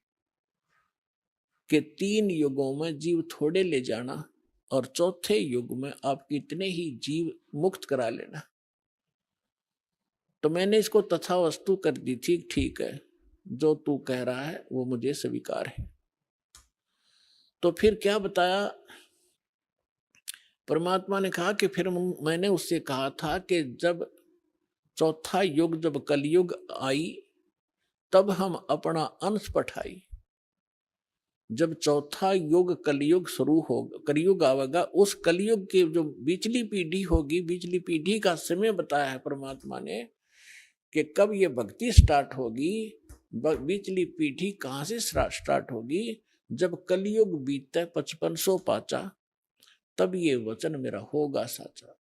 कि 3 युगों में जीव थोड़े ले जाना और चौथे युग में आप कितने ही जीव मुक्त करा लेना। तो मैंने इसको तथा वस्तु कर दी थी, ठीक है जो तू कह रहा है वो मुझे स्वीकार है। तो फिर क्या बताया परमात्मा ने कहा कि फिर मैंने उससे कहा था कि जब चौथा युग, जब कलयुग आई तब हम अपना अंश पठाई। जब चौथा युग कलयुग शुरू होगा, कलयुग आवेगा, उस कलयुग की जो बिचली पीढ़ी होगी, बिचली पीढ़ी का समय बताया है परमात्मा ने कि कब ये भक्ति स्टार्ट होगी। बिचली पीढ़ी कहाँ से स्टार्ट होगी? जब कलयुग बीते 5500 पाचा, तब ये वचन मेरा होगा साचा।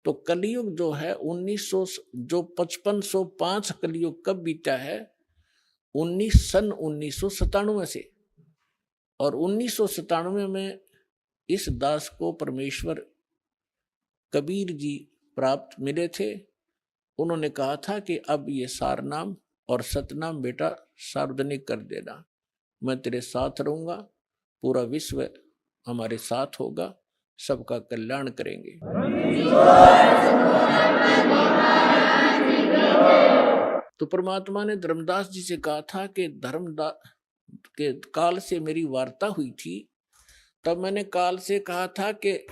तो कलयुग जो है 1900, जो 5505 कलयुग कब बीता है? 1997 से। और 1997 में इस दास को परमेश्वर कबीर जी प्राप्त मिले थे। उन्होंने कहा था कि अब ये सार नाम और सतनाम बेटा सार्वजनिक कर देना, मैं तेरे साथ रहूंगा, पूरा विश्व हमारे साथ होगा, सबका कल्याण करेंगे। तो परमात्मा ने धर्मदास जी से कहा था कि धर्मदास के काल से मेरी वार्ता हुई थी, तब मैंने काल से कहा था कि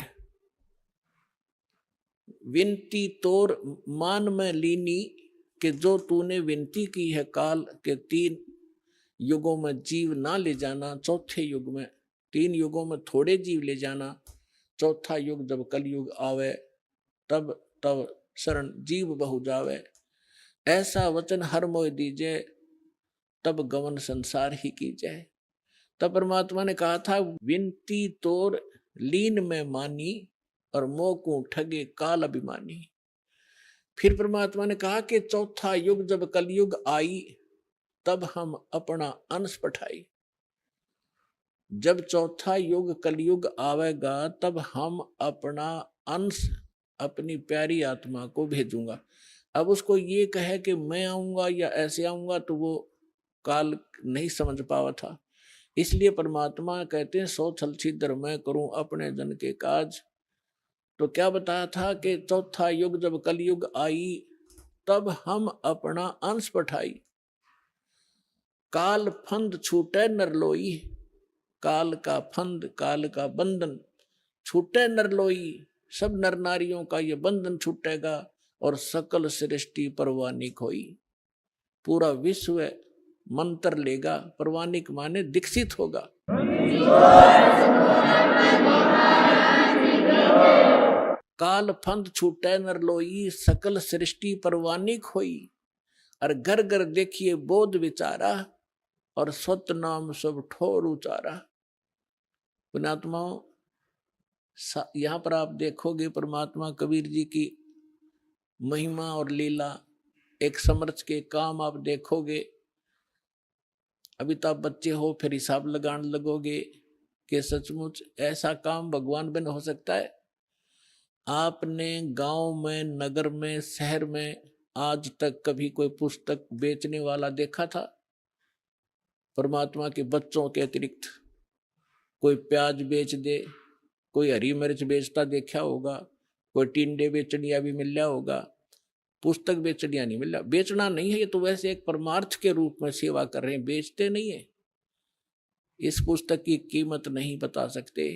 विनती तोर मान में लीनी, कि जो तूने विनती की है काल के 3 युगों में जीव ना ले जाना, चौथे युग में 3 युगों में थोड़े जीव ले जाना, चौथा युग जब कलयुग आवे तब शरण जीव बहु जावे, ऐसा वचन हर मोह दीजे, तब गमन संसार ही की जाए। तब परमात्मा ने कहा था विनती तोर लीन में मानी और मोह को ठगे काल अभिमानी। फिर परमात्मा ने कहा कि चौथा युग जब कलयुग आई तब हम अपना अंश पठाई। जब चौथा युग कलयुग आवेगा तब हम अपना अंश अपनी प्यारी आत्मा को भेजूंगा। अब उसको ये कहे कि मैं आऊंगा या ऐसे आऊंगा तो वो काल नहीं समझ पावा था। इसलिए परमात्मा कहते हैं सौ छल छिद्र मैं करूं अपने जन के काज। तो क्या बताया था कि चौथा युग जब कलयुग आई तब हम अपना अंश पठाई। काल फंद छूटे नरलोई, काल का फंद काल का बंधन छूटे नरलोई, सब नर नारियों का ये बंधन छूटेगा और सकल सृष्टि परवानिक होई। पूरा विश्व मंत्र लेगा, परवानिक माने दीक्षित होगा। काल फंद छूटे नरलोई, सकल सृष्टि परवानिक होई। और घर घर देखिए बोध विचारा, और सत नाम सब ठोर उचारा। पुण्यात्माओं, यहां पर आप देखोगे परमात्मा कबीर जी की महिमा और लीला, एक समर्थ के काम आप देखोगे। अभी तो आप बच्चे हो, फिर हिसाब लगाने लगोगे कि सचमुच ऐसा काम भगवान बिन हो सकता है। आपने गांव में, नगर में, शहर में आज तक कभी कोई पुस्तक बेचने वाला देखा था? परमात्मा के बच्चों के अतिरिक्त कोई प्याज बेच दे, कोई हरी मिर्च बेचता देखा होगा, कोई टिंडे बेचनिया भी मिल रहा होगा, पुस्तक बेचनिया नहीं मिल रहा। बेचना नहीं है, ये तो वैसे एक परमार्थ के रूप में सेवा कर रहे हैं, बेचते नहीं है। इस पुस्तक की कीमत नहीं बता सकते,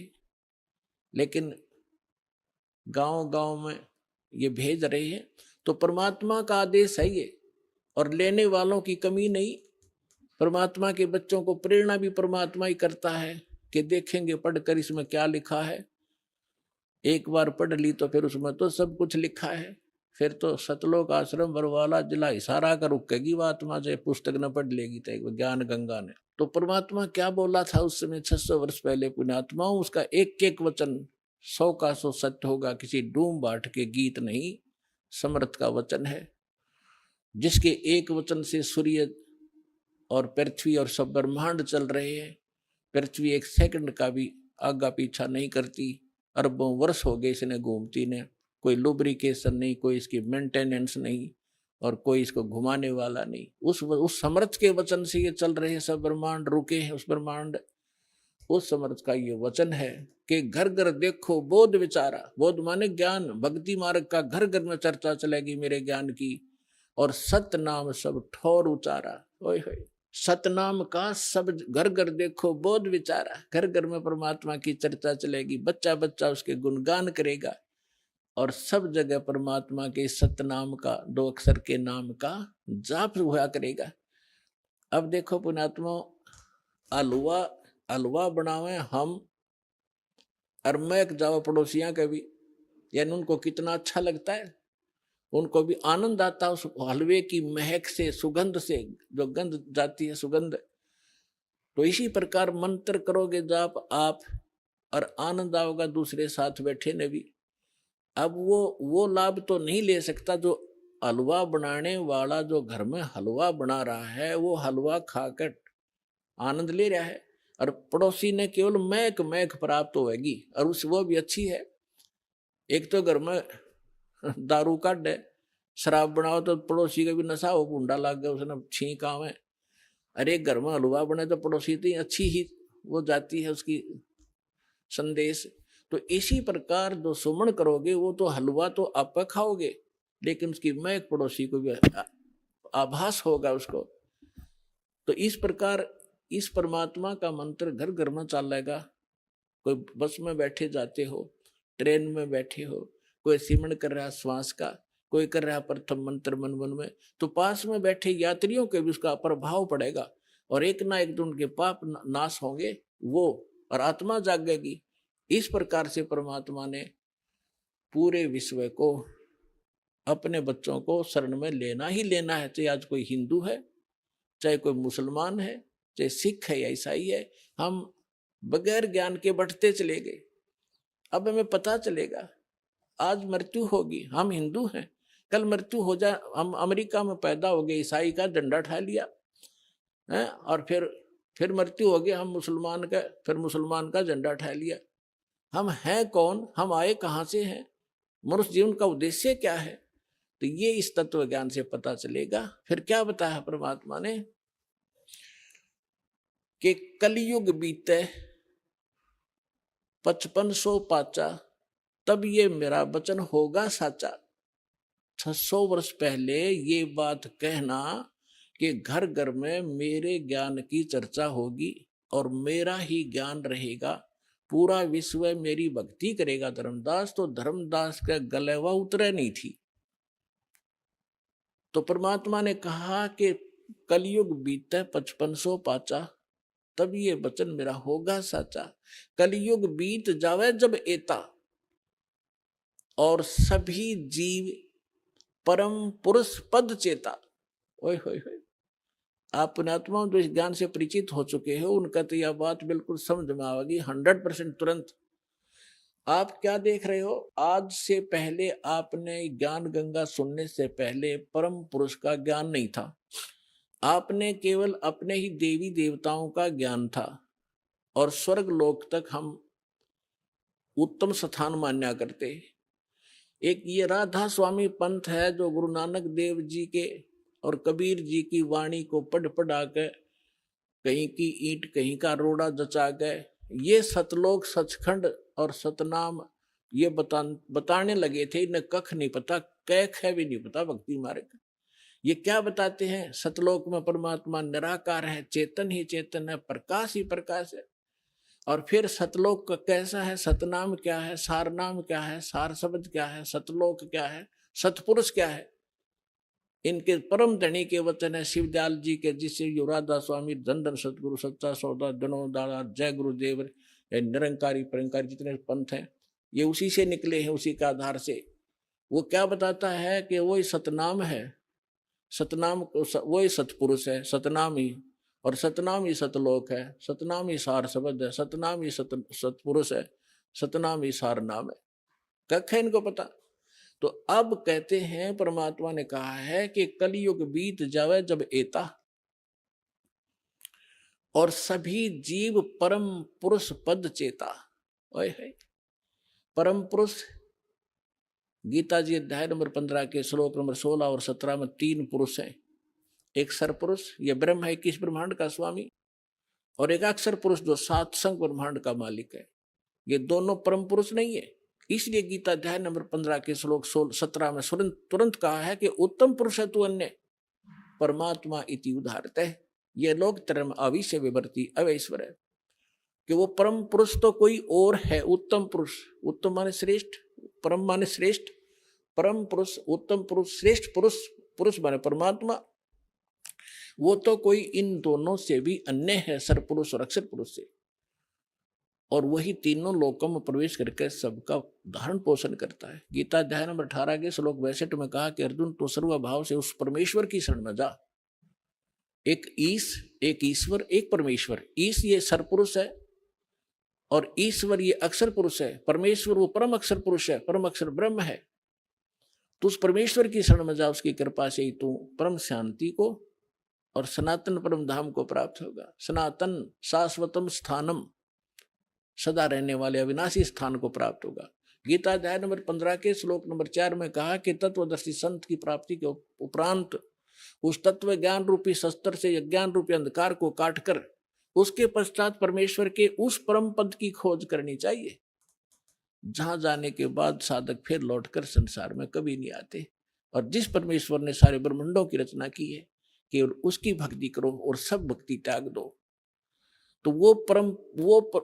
लेकिन गांव गांव में ये भेज रहे हैं। तो परमात्मा का आदेश है ये, और लेने वालों की कमी नहीं। परमात्मा के बच्चों को प्रेरणा भी परमात्मा ही करता है कि देखेंगे पढ़कर इसमें क्या लिखा है। एक बार पढ़ ली तो फिर उसमें तो सब कुछ लिखा है। फिर तो सतलोक आश्रम बरवाला जिला इशारा कर रुकेगी वो आत्मा, जो पुस्तक न पढ़ लेगी तो ज्ञान गंगा ने। तो परमात्मा क्या बोला था उस समय 600 वर्ष पहले पुण्यात्माओं, उसका एक एक वचन 100 का 100 सत्य होगा। किसी डूम बाट के गीत नहीं, समर्थ का वचन है, जिसके एक वचन से सूर्य और पृथ्वी और सब ब्रह्मांड चल रहे हैं। पृथ्वी एक सेकंड का भी आगा पीछा नहीं करती। अरबों वर्ष हो गए इसने घूमती ने, कोई लुब्रिकेशन नहीं, कोई इसकी मेंटेनेंस नहीं, और कोई इसको घुमाने वाला नहीं। उस समर्थ के वचन से ये चल रहे हैं, सब ब्रह्मांड रुके हैं। उस ब्रह्मांड, उस समर्थ का ये वचन है कि घर घर देखो बोध विचारा। बोध माने ज्ञान, भक्ति मार्ग का घर घर में चर्चा चलेगी मेरे ज्ञान की, और सत नाम सब ठोर उचारा। ओए होए, सतनाम का सब घर घर देखो बोध विचारा। घर घर में परमात्मा की चर्चा चलेगी, बच्चा बच्चा उसके गुणगान करेगा, और सब जगह परमात्मा के सतनाम का, 2 अक्षर के नाम का जाप हुआ करेगा। अब देखो पुण्यात्मा, हलवा बनावे हम, और महक जाओ पड़ोसियां के भी, यानी उनको कितना अच्छा लगता है, उनको भी आनंद आता है उस हलवे की महक से, सुगंध से, जो गंध जाती है सुगंध। तो इसी प्रकार मंत्र करोगे जाप आप, और आनंद आओगा दूसरे साथ बैठे ने भी। अब वो लाभ तो नहीं ले सकता जो हलवा बनाने वाला, जो घर में हलवा बना रहा है, वो हलवा खाकर आनंद ले रहा है, और पड़ोसी ने केवल महक महक प्राप्त होगी, और उस वो भी अच्छी है। एक तो घर में दारू काट है, शराब बनाओ तो पड़ोसी का भी नशा हो, गुंडा लग गया, उसने छींक आवे। अरे घर में हलवा बने तो पड़ोसी तो अच्छी ही वो जाती है उसकी संदेश। तो इसी प्रकार जो सुमन करोगे, वो तो हलवा तो आप खाओगे, लेकिन उसकी महक पड़ोसी को भी आभास होगा उसको। तो इस प्रकार इस परमात्मा का मंत्र घर घर में चलेगा। कोई बस में बैठे जाते हो, ट्रेन में बैठे हो, कोई सिमरण कर रहा श्वास का, कोई कर रहा प्रथम मंत्र मन मन में, तो पास में बैठे यात्रियों के भी उसका प्रभाव पड़ेगा, और एक ना एक दिन उनके पाप नाश होंगे वो, और आत्मा जागेगी। इस प्रकार से परमात्मा ने पूरे विश्व को, अपने बच्चों को शरण में लेना ही लेना है। चाहे आज कोई हिंदू है, चाहे कोई मुसलमान है, चाहे सिख है या ईसाई है, हम बगैर ज्ञान के बढ़ते चले गए। अब हमें पता चलेगा आज मृत्यु होगी, हम हिंदू हैं कल मृत्यु हो जाए। हम अमेरिका में पैदा हो गए, ईसाई का झंडा उठा लिया है, और फिर मृत्यु हो गई, हम मुसलमान का, फिर मुसलमान का झंडा उठा लिया। हम हैं कौन, हम आए कहाँ से हैं, मनुष्य जीवन का उद्देश्य क्या है, तो ये इस तत्व ज्ञान से पता चलेगा। फिर क्या बताया परमात्मा ने कि कलयुग बीते 5500 पाचा, तब ये मेरा वचन होगा साचा। 600 वर्ष पहले ये बात कहना कि घर घर में मेरे ज्ञान की चर्चा होगी और मेरा ही ज्ञान रहेगा, पूरा विश्व मेरी भक्ति करेगा धर्मदास, तो धर्मदास का गलेवा उतरे नहीं थी। तो परमात्मा ने कहा कि कलयुग बीते 5500 पाचा, तब ये वचन मेरा होगा साचा। कलयुग बीत जावे जब एता, और सभी जीव परम पुरुष पद चेता। ओए होए होए, आप पुण्यात्मा जो इस ज्ञान से परिचित हो चुके हो, उनका तो यह बात बिल्कुल समझ में आएगी 100% तुरंत। आप क्या देख रहे हो, आज से पहले आपने ज्ञान गंगा सुनने से पहले परम पुरुष का ज्ञान नहीं था, आपने केवल अपने ही देवी देवताओं का ज्ञान था, और स्वर्ग लोक तक हम उत्तम स्थान मान्या करते। एक ये राधा स्वामी पंथ है जो गुरु नानक देव जी के और कबीर जी की वाणी को पढ़ पढ़ा के कहीं की ईंट कहीं का रोड़ा जचा गए, ये सतलोक सचखंड और सतनाम ये बताने लगे थे। इन्हें कख नहीं पता, कैख है भी नहीं पता भक्ति मार्ग। ये क्या बताते हैं, सतलोक में परमात्मा निराकार है, चेतन ही चेतन है, प्रकाश ही प्रकाश है। और फिर सतलोक का कैसा है, सतनाम क्या है, सार नाम क्या है, सार शब्द क्या है, सतलोक क्या है, सतपुरुष क्या है, इनके परम धनी के वचन है शिवदयाल जी के, जिससे युवराधा स्वामी धन धन सतगुरु सच्चा सौदा जनो दादा जय गुरुदेव निरंकारी परंकारी जितने पंथ हैं ये उसी से निकले हैं, उसी के आधार से। वो क्या बताता है कि वही सतनाम है, सतनाम वही सतपुरुष है, सतनाम ही, और सतनाम ही सतलोक है, सतनाम ही सार शब्द है, सतनाम ही सतपुरुष है, सतनाम ही सार नाम है। कख है इनको पता। तो अब कहते हैं परमात्मा ने कहा है कि कलयुग बीत जावे जब एता, और सभी जीव परम पुरुष पद चेता। ओए है परम पुरुष, गीता जी अध्याय नंबर 15 के श्लोक नंबर 16 और 17 में 3 पुरुष हैं। एक सरपुरुष, यह ब्रह्म है 21 ब्रह्मांड का स्वामी, और एक अक्षर पुरुष जो 7 संग ब्रह्मांड का मालिक है। ये दोनों परम पुरुष नहीं है, इसलिए गीता अध्याय नंबर 15 के श्लोक 17 में तुरंत कहा है कि उत्तम पुरुष है तू अन्य परमात्मा इति उदाहरते, ये लोग तरम अविश्य विवर्ती अवैश्वर है, कि वो परम पुरुष तो कोई और है। उत्तम पुरुष, उत्तम माने श्रेष्ठ, परम माने श्रेष्ठ, परम पुरुष उत्तम पुरुष श्रेष्ठ पुरुष, पुरुष माने परमात्मा, वो तो कोई इन दोनों से भी अन्य है, सरपुरुष और अक्षर पुरुष से। और वही तीनों लोकों में प्रवेश करके सबका धारण पोषण करता है। गीता अध्याय नंबर 18 के श्लोक 62 में कहा कि अर्जुन तो सर्वभाव से उस परमेश्वर की शरण में जा। एक ईश, एक ईश्वर, एक परमेश्वर। ईश ये सरपुरुष है और ईश्वर ये अक्षर पुरुष है। परमेश्वर वो परम अक्षर पुरुष है, परम अक्षर ब्रह्म है। तो उस परमेश्वर की शरण में जा, उसकी कृपा से ही तू परम शांति को और सनातन परम धाम को प्राप्त होगा। सनातन शाश्वतम स्थानम, सदा रहने वाले अविनाशी स्थान को प्राप्त होगा। गीता अध्याय नंबर 15 के श्लोक नंबर 4 में कहा कि तत्वदर्शी संत की प्राप्ति के उपरांत उस तत्व ज्ञान रूपी शस्त्र से अज्ञान रूपी अंधकार को काटकर उसके पश्चात परमेश्वर के उस परम पद की खोज करनी चाहिए, जहां जाने के बाद साधक फिर लौटकर संसार में कभी नहीं आते। और जिस परमेश्वर ने सारे ब्रह्मांडों की रचना की है, केवल उसकी भक्ति करो और सब भक्ति त्याग दो। तो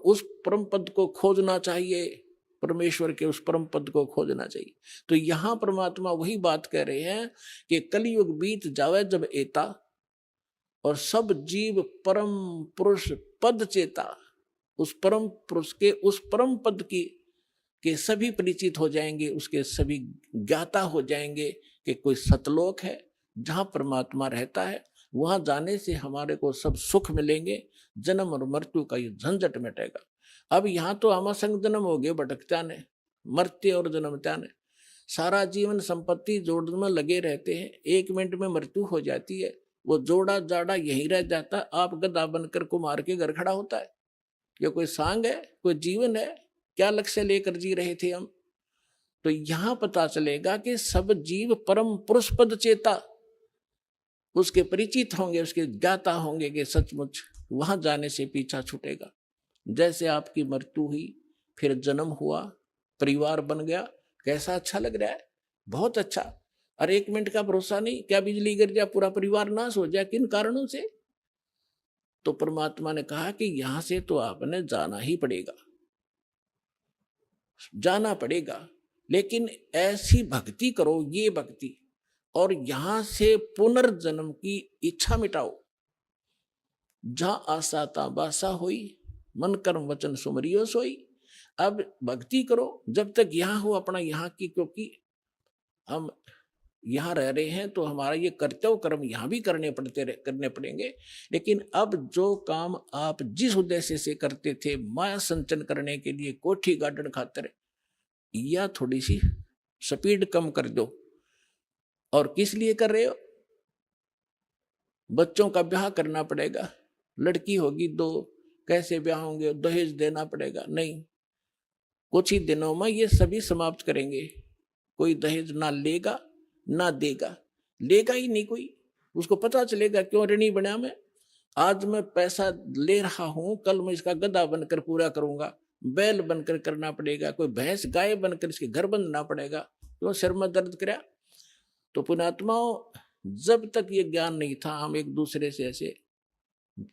उस परम पद को खोजना चाहिए, परमेश्वर के उस परम पद को खोजना चाहिए। तो यहां परमात्मा वही बात कह रहे हैं कि कलयुग बीत जावे जब एता, और सब जीव परम पुरुष पद चेता, उस परम पुरुष के उस परम पद की के सभी परिचित हो जाएंगे, उसके सभी ज्ञाता हो जाएंगे कि कोई सतलोक है जहां परमात्मा रहता है, वहां जाने से हमारे को सब सुख मिलेंगे, जन्म और मृत्यु का ये झंझट मिटेगा। अब यहाँ तो आमा संग जन्म हो गए भटकता ने, मरते और जन्मता ने। सारा जीवन संपत्ति जोड़ने में लगे रहते हैं, 1 मिनट में मृत्यु हो जाती है, वो जोड़ा जाड़ा यहीं रह जाता है, आप गधा बनकर कुम्हार के घर खड़ा होता है। ये कोई सांग है, कोई जीवन है? क्या लक्ष्य लेकर जी रहे थे हम? तो यहां पता चलेगा कि सब जीव परम पुरुष पद चेता, उसके परिचित होंगे, उसके ज्ञाता होंगे कि सचमुच वहां जाने से पीछा छूटेगा। जैसे आपकी मृत्यु हुई, फिर जन्म हुआ, परिवार बन गया, कैसा अच्छा लग रहा है, बहुत अच्छा। और 1 मिनट का भरोसा नहीं, क्या बिजली गिर जाए पूरा परिवार नाश हो जाए, किन कारणों से? तो परमात्मा ने कहा कि यहां से तो आपने जाना ही पड़ेगा, जाना पड़ेगा, लेकिन ऐसी भक्ति करो, ये भक्ति, और यहां से पुनर्जन्म की इच्छा मिटाओ। जहां आशा ता बासा होई, मन कर्म वचन सुमरियो सोई। अब भक्ति करो जब तक यहां हो अपना यहाँ की, क्योंकि हम यहाँ रह रहे हैं तो हमारा ये कर्तव्य कर्म यहाँ भी करने पड़ेंगे। लेकिन अब जो काम आप जिस उद्देश्य से करते थे, माया संचन करने के लिए, कोठी गार्डन खातिर, या थोड़ी सी स्पीड कम कर दो। और किस लिए कर रहे हो? बच्चों का ब्याह करना पड़ेगा, लड़की होगी 2, कैसे ब्याह होंगे, दहेज देना पड़ेगा। नहीं, कुछ ही दिनों में ये सभी समाप्त करेंगे। कोई दहेज ना लेगा ना देगा, लेगा ही नहीं कोई। उसको पता चलेगा क्यों ऋणी बना मैं, आज मैं पैसा ले रहा हूं, कल मैं इसका गधा बनकर पूरा करूंगा, बैल बनकर करना पड़ेगा, कोई भैंस गाय बनकर इसके घर बंधना पड़ेगा, क्यों सिर में दर्द करा। तो पुण्यात्माओं, जब तक ये ज्ञान नहीं था, हम एक दूसरे से ऐसे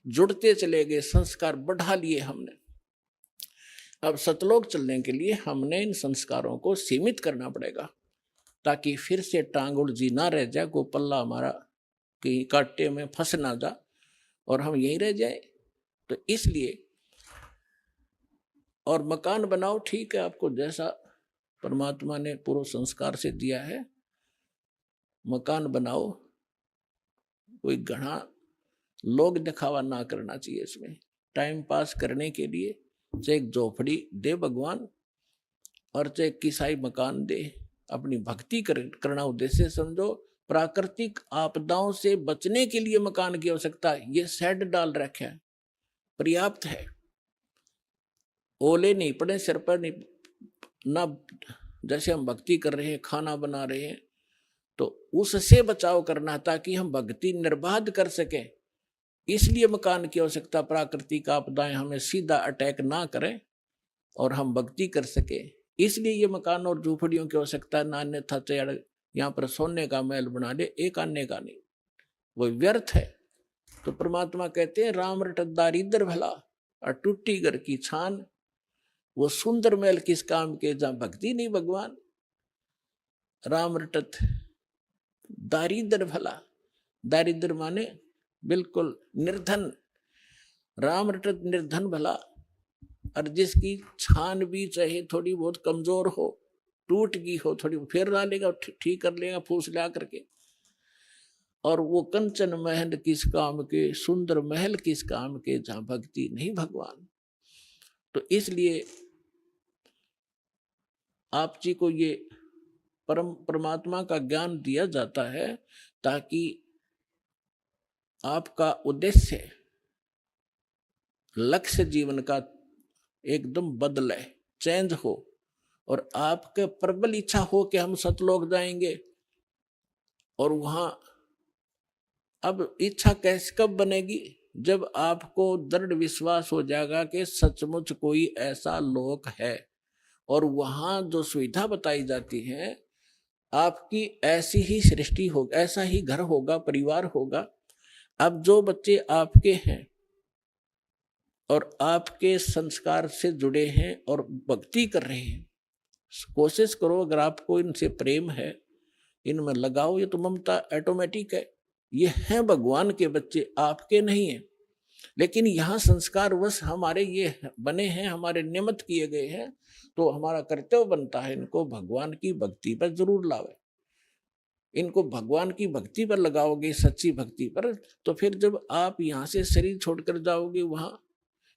जुड़ते चले गए, संस्कार बढ़ा लिए हमने। अब सतलोक चलने के लिए हमने इन संस्कारों को सीमित करना पड़ेगा, ताकि फिर से टांग उलझी ना रह जाए, को पल्ला हमारा कहीं कांटे में फंस ना जा और हम यहीं रह जाए। तो इसलिए, और मकान बनाओ, ठीक है, आपको जैसा परमात्मा ने पूर्व संस्कार से दिया है, मकान बनाओ, कोई घना लोग दिखावा ना करना चाहिए इसमें। टाइम पास करने के लिए चाहे एक झोपड़ी दे भगवान, और चाहे किसाई मकान दे, अपनी भक्ति करना उद्देश्य समझो। प्राकृतिक आपदाओं से बचने के लिए मकान की आवश्यकता है, ये शेड डाल रखा है, पर्याप्त है। ओले नहीं पड़े सिर पर, नहीं ना, जैसे हम भक्ति कर रहे हैं, खाना बना रहे हैं, तो उससे बचाव करना, ताकि हम भक्ति निर्बाध कर सकें। इसलिए मकान की आवश्यकता, प्राकृतिक आपदाएं हमें सीधा अटैक ना करें और हम भक्ति कर सके, इसलिए ये मकान और झूपड़ियों की आवश्यकता है। नान्य था चढ़, यहाँ पर सोने का महल बना ले, एक आने का नहीं, वो व्यर्थ है। तो परमात्मा कहते हैं, राम रटत दारिद्र भला और टूटी घर की छान, वो सुंदर महल किस काम के जहां भक्ति नहीं भगवान। राम रटत दारिद्र भला, दारिद्र माने बिल्कुल निर्धन, राम रटत निर्धन भला। और जिसकी छान भी चाहे थोड़ी बहुत कमजोर हो, टूट गई हो, थोड़ी फिर ला लेगा, ठीक कर लेगा फूस ला करके। और वो कंचन महल किस काम के, सुंदर महल किस काम के, जहां भक्ति नहीं भगवान। तो इसलिए आप जी को ये परमात्मा का ज्ञान दिया जाता है, ताकि आपका उद्देश्य, लक्ष्य जीवन का एकदम बदले, चेंज हो, और आपके प्रबल इच्छा हो कि हम सतलोक जाएंगे। और वहां अब इच्छा कैसे कब बनेगी? जब आपको दृढ़ विश्वास हो जाएगा कि सचमुच कोई ऐसा लोक है, और वहां जो सुविधा बताई जाती है, आपकी ऐसी ही सृष्टि होगी, ऐसा ही घर होगा, परिवार होगा। अब जो बच्चे आपके हैं और आपके संस्कार से जुड़े हैं और भक्ति कर रहे हैं, कोशिश करो, अगर आपको इनसे प्रेम है, इनमें लगाओ। ये तो ममता ऑटोमेटिक है, ये हैं भगवान के बच्चे, आपके नहीं है। लेकिन यहाँ संस्कार वश हमारे ये बने हैं, हमारे नियमित किए गए हैं, तो हमारा कर्तव्य बनता है इनको भगवान की भक्ति पर जरूर लावे। इनको भगवान की भक्ति पर लगाओगे, सच्ची भक्ति पर, तो फिर जब आप यहाँ से शरीर छोड़कर जाओगे वहां,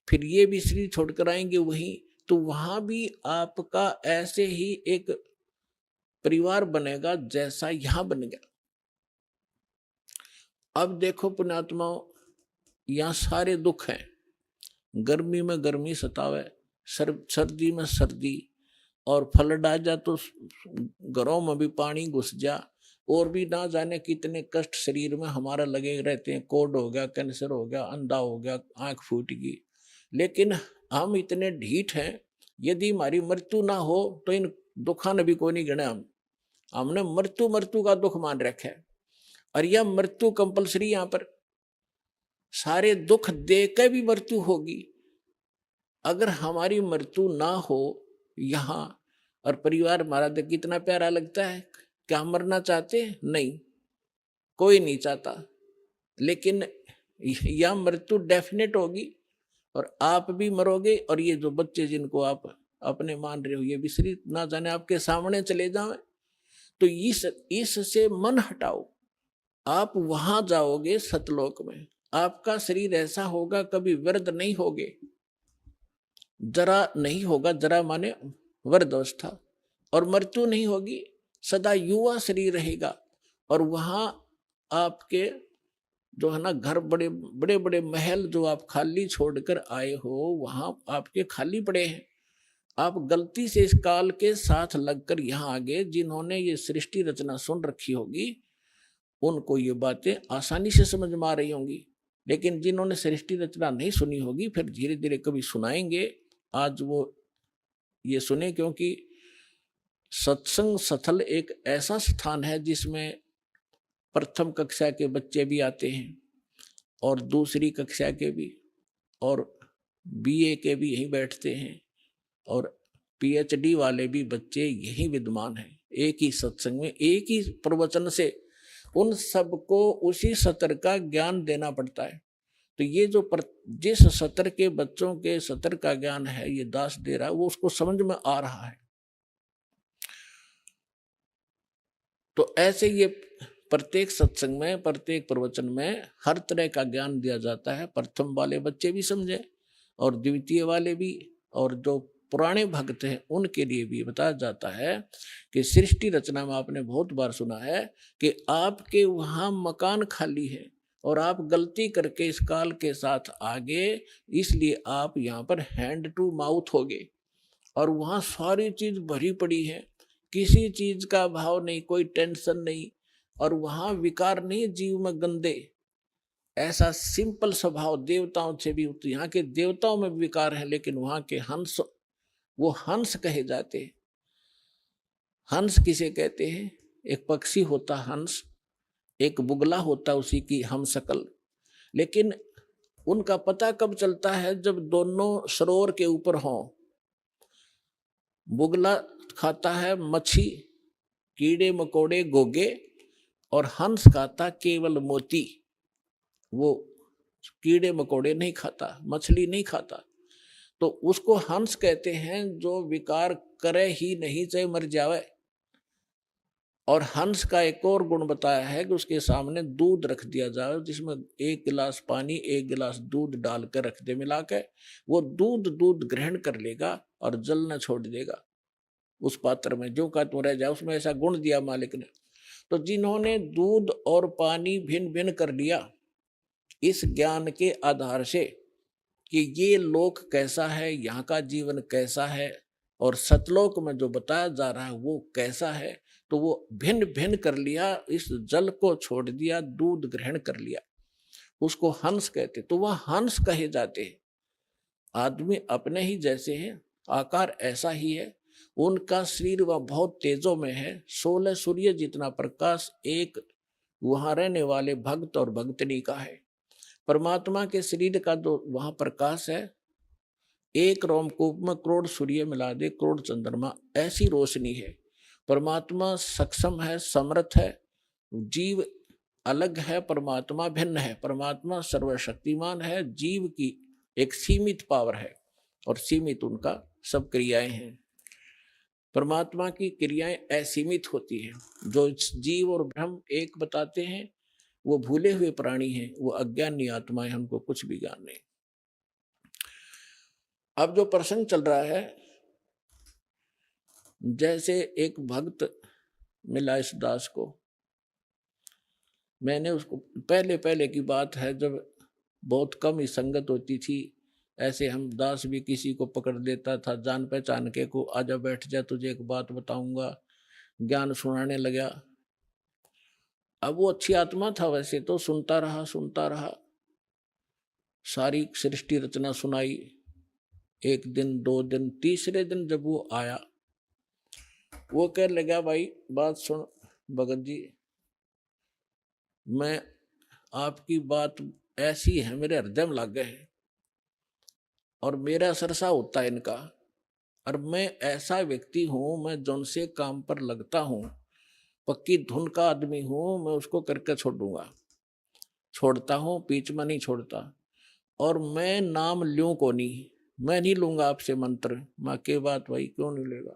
फिर ये भी शरीर छोड़कर आएंगे वहीं, तो वहां भी आपका ऐसे ही एक परिवार बनेगा जैसा यहां बन गया। अब देखो पुण्यात्माओं, यहां सारे दुख हैं। गर्मी में गर्मी सतावे, सर्दी में सर्दी, और फ्लड आ जा तो घरों में भी पानी घुस जा, और भी ना जाने कितने कष्ट शरीर में हमारा लगे रहते हैं। कोढ़ हो गया, कैंसर हो गया, अंधा हो गया, आंख फूट गई। लेकिन हम इतने ढीठ हैं, यदि हमारी मृत्यु ना हो तो इन दुखा ने भी कोई नहीं गिना। हमने मृत्यु मृत्यु का दुख मान रखा है, और यह मृत्यु कंपलसरी, यहां पर सारे दुख दे के भी मृत्यु होगी। अगर हमारी मृत्यु ना हो यहाँ, और परिवार हमारा तो कितना प्यारा लगता है, क्या हम मरना चाहते हैं? नहीं, कोई नहीं चाहता। लेकिन यह मृत्यु डेफिनेट होगी, और आप भी मरोगे, और ये जो बच्चे जिनको आप अपने मान रहे हो, ये विसरित ना जाने आपके सामने चले जाएं। तो इससे मन हटाओ, आप वहां जाओगे सतलोक में। आपका शरीर ऐसा होगा, कभी वृद्ध नहीं होगे, जरा नहीं होगा, जरा माने वृद्ध अवस्था, और मृत्यु नहीं होगी, सदा युवा शरीर रहेगा। और वहां आपके जो है ना घर, बड़े बड़े बड़े महल जो आप खाली छोड़कर आए हो, वहां आपके खाली पड़े हैं। आप गलती से इस काल के साथ लगकर यहाँ आ गए। जिन्होंने ये सृष्टि रचना सुन रखी होगी उनको ये बातें आसानी से समझ में आ रही होंगी, लेकिन जिन्होंने सृष्टि रचना नहीं सुनी होगी, फिर धीरे धीरे कभी सुनाएंगे। आज वो ये सुने, क्योंकि सत्संग स्थल एक ऐसा स्थान है जिसमें प्रथम कक्षा के बच्चे भी आते हैं, और दूसरी कक्षा के भी, और बीए के भी यहीं बैठते हैं, और पीएचडी वाले भी बच्चे यहीं विद्यमान हैं। एक ही सत्संग में, एक ही प्रवचन से उन सबको उसी सत्र का ज्ञान देना पड़ता है। तो ये जो जिस सत्र के बच्चों के सत्र का ज्ञान है ये दास दे रहा है, वो उसको समझ में आ रहा है। तो ऐसे ये प्रत्येक सत्संग में, प्रत्येक प्रवचन में हर तरह का ज्ञान दिया जाता है। प्रथम वाले बच्चे भी समझे, और द्वितीय वाले भी, और जो पुराने भक्त हैं उनके लिए भी बताया जाता है कि सृष्टि रचना में आपने बहुत बार सुना है कि आपके वहां मकान खाली है, और आप गलती करके इस काल के साथ आगे, इसलिए आप यहाँ पर हैंड टू माउथ हो गए, और वहां सारी चीज भरी पड़ी है, किसी चीज का भाव नहीं, कोई टेंशन नहीं, और वहां विकार नहीं जीव में गंदे। ऐसा सिंपल स्वभाव देवताओं से भी, यहाँ के देवताओं में विकार है, लेकिन वहां के हंस, वो हंस कहे जाते हैं। हंस किसे कहते हैं? एक पक्षी होता हंस, एक बुगला होता उसी की हम शकल। लेकिन उनका पता कब चलता है? जब दोनों सरोवर के ऊपर हों। बुगला खाता है मच्छी, कीड़े मकोड़े, गोगे, और हंस खाता केवल मोती। वो कीड़े मकोड़े नहीं खाता, मछली नहीं खाता। तो उसको हंस कहते हैं जो विकार करे ही नहीं, चाहे मर जावे। और हंस का एक और गुण बताया है कि उसके सामने दूध रख दिया जाए, जिसमें 1 गिलास पानी 1 गिलास दूध डालकर रख दे मिला के, वो दूध ग्रहण कर लेगा और जल न छोड़ देगा उस पात्र में, जो का तो रह जाए। उसमें ऐसा गुण दिया मालिक ने। तो जिन्होंने दूध और पानी भिन्न भिन्न कर लिया इस ज्ञान के आधार से कि ये लोक कैसा है, यहाँ का जीवन कैसा है, और सतलोक में जो बताया जा रहा है वो कैसा है, तो वो भिन्न भिन्न कर लिया, इस जल को छोड़ दिया, दूध ग्रहण कर लिया, उसको हंस कहते। तो वह हंस कहे जाते हैं। आदमी अपने ही जैसे हैं, आकार ऐसा ही है, उनका शरीर वह बहुत तेजों में है। 16 सूर्य जितना प्रकाश एक वहां रहने वाले भक्त और भक्तनी का है। परमात्मा के शरीर का जो वहां प्रकाश है, एक रोमकूप में करोड़ सूर्य मिला दे, करोड़ चंद्रमा, ऐसी रोशनी है। परमात्मा सक्षम है, समर्थ है। जीव अलग है, परमात्मा भिन्न है। परमात्मा सर्वशक्तिमान है, जीव की एक सीमित पावर है, और सीमित उनका सब क्रियाएं हैं। परमात्मा की क्रियाएं असीमित होती हैं। जो जीव और ब्रह्म एक बताते हैं वो भूले हुए प्राणी हैं, वो अज्ञानी आत्माएं, हमको कुछ भी ज्ञान नहीं। अब जो प्रसंग चल रहा है, जैसे एक भक्त मिला इस दास को। मैंने उसको, पहले की बात है जब बहुत कम ही संगत होती थी, ऐसे हम दास भी किसी को पकड़ लेता था जान पहचान के को, आजा बैठ जा तुझे एक बात बताऊंगा, ज्ञान सुनाने लगा। अब वो अच्छी आत्मा था वैसे तो, सुनता रहा, सारी सृष्टि रचना सुनाई। एक दिन, 2 दिन, तीसरे दिन जब वो आया, वो कह लगा भाई बात सुन भगत जी, मैं आपकी बात ऐसी है मेरे हृदय में लग गए और मेरा सरसा होता है इनका, और मैं ऐसा व्यक्ति हूं, मैं जौन से काम पर लगता हूं, पक्की धुन का आदमी हूं, मैं उसको करके छोड़ूंगा, छोड़ता हूं, बीच में नहीं छोड़ता। और मैं नाम लूं को नहीं, मैं नहीं लूंगा आपसे मंत्र। माँ के बात भाई क्यों नहीं लेगा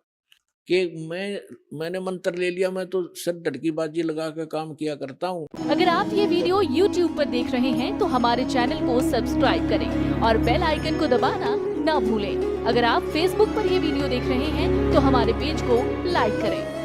कि मैंने मंत्र ले लिया, मैं तो सिर धड़की बाजी लगा के काम किया करता हूँ। अगर आप ये वीडियो YouTube पर देख रहे हैं तो हमारे चैनल को सब्सक्राइब करें और बेल आइकन को दबाना ना भूलें। अगर आप Facebook पर ये वीडियो देख रहे हैं तो हमारे पेज को लाइक करें।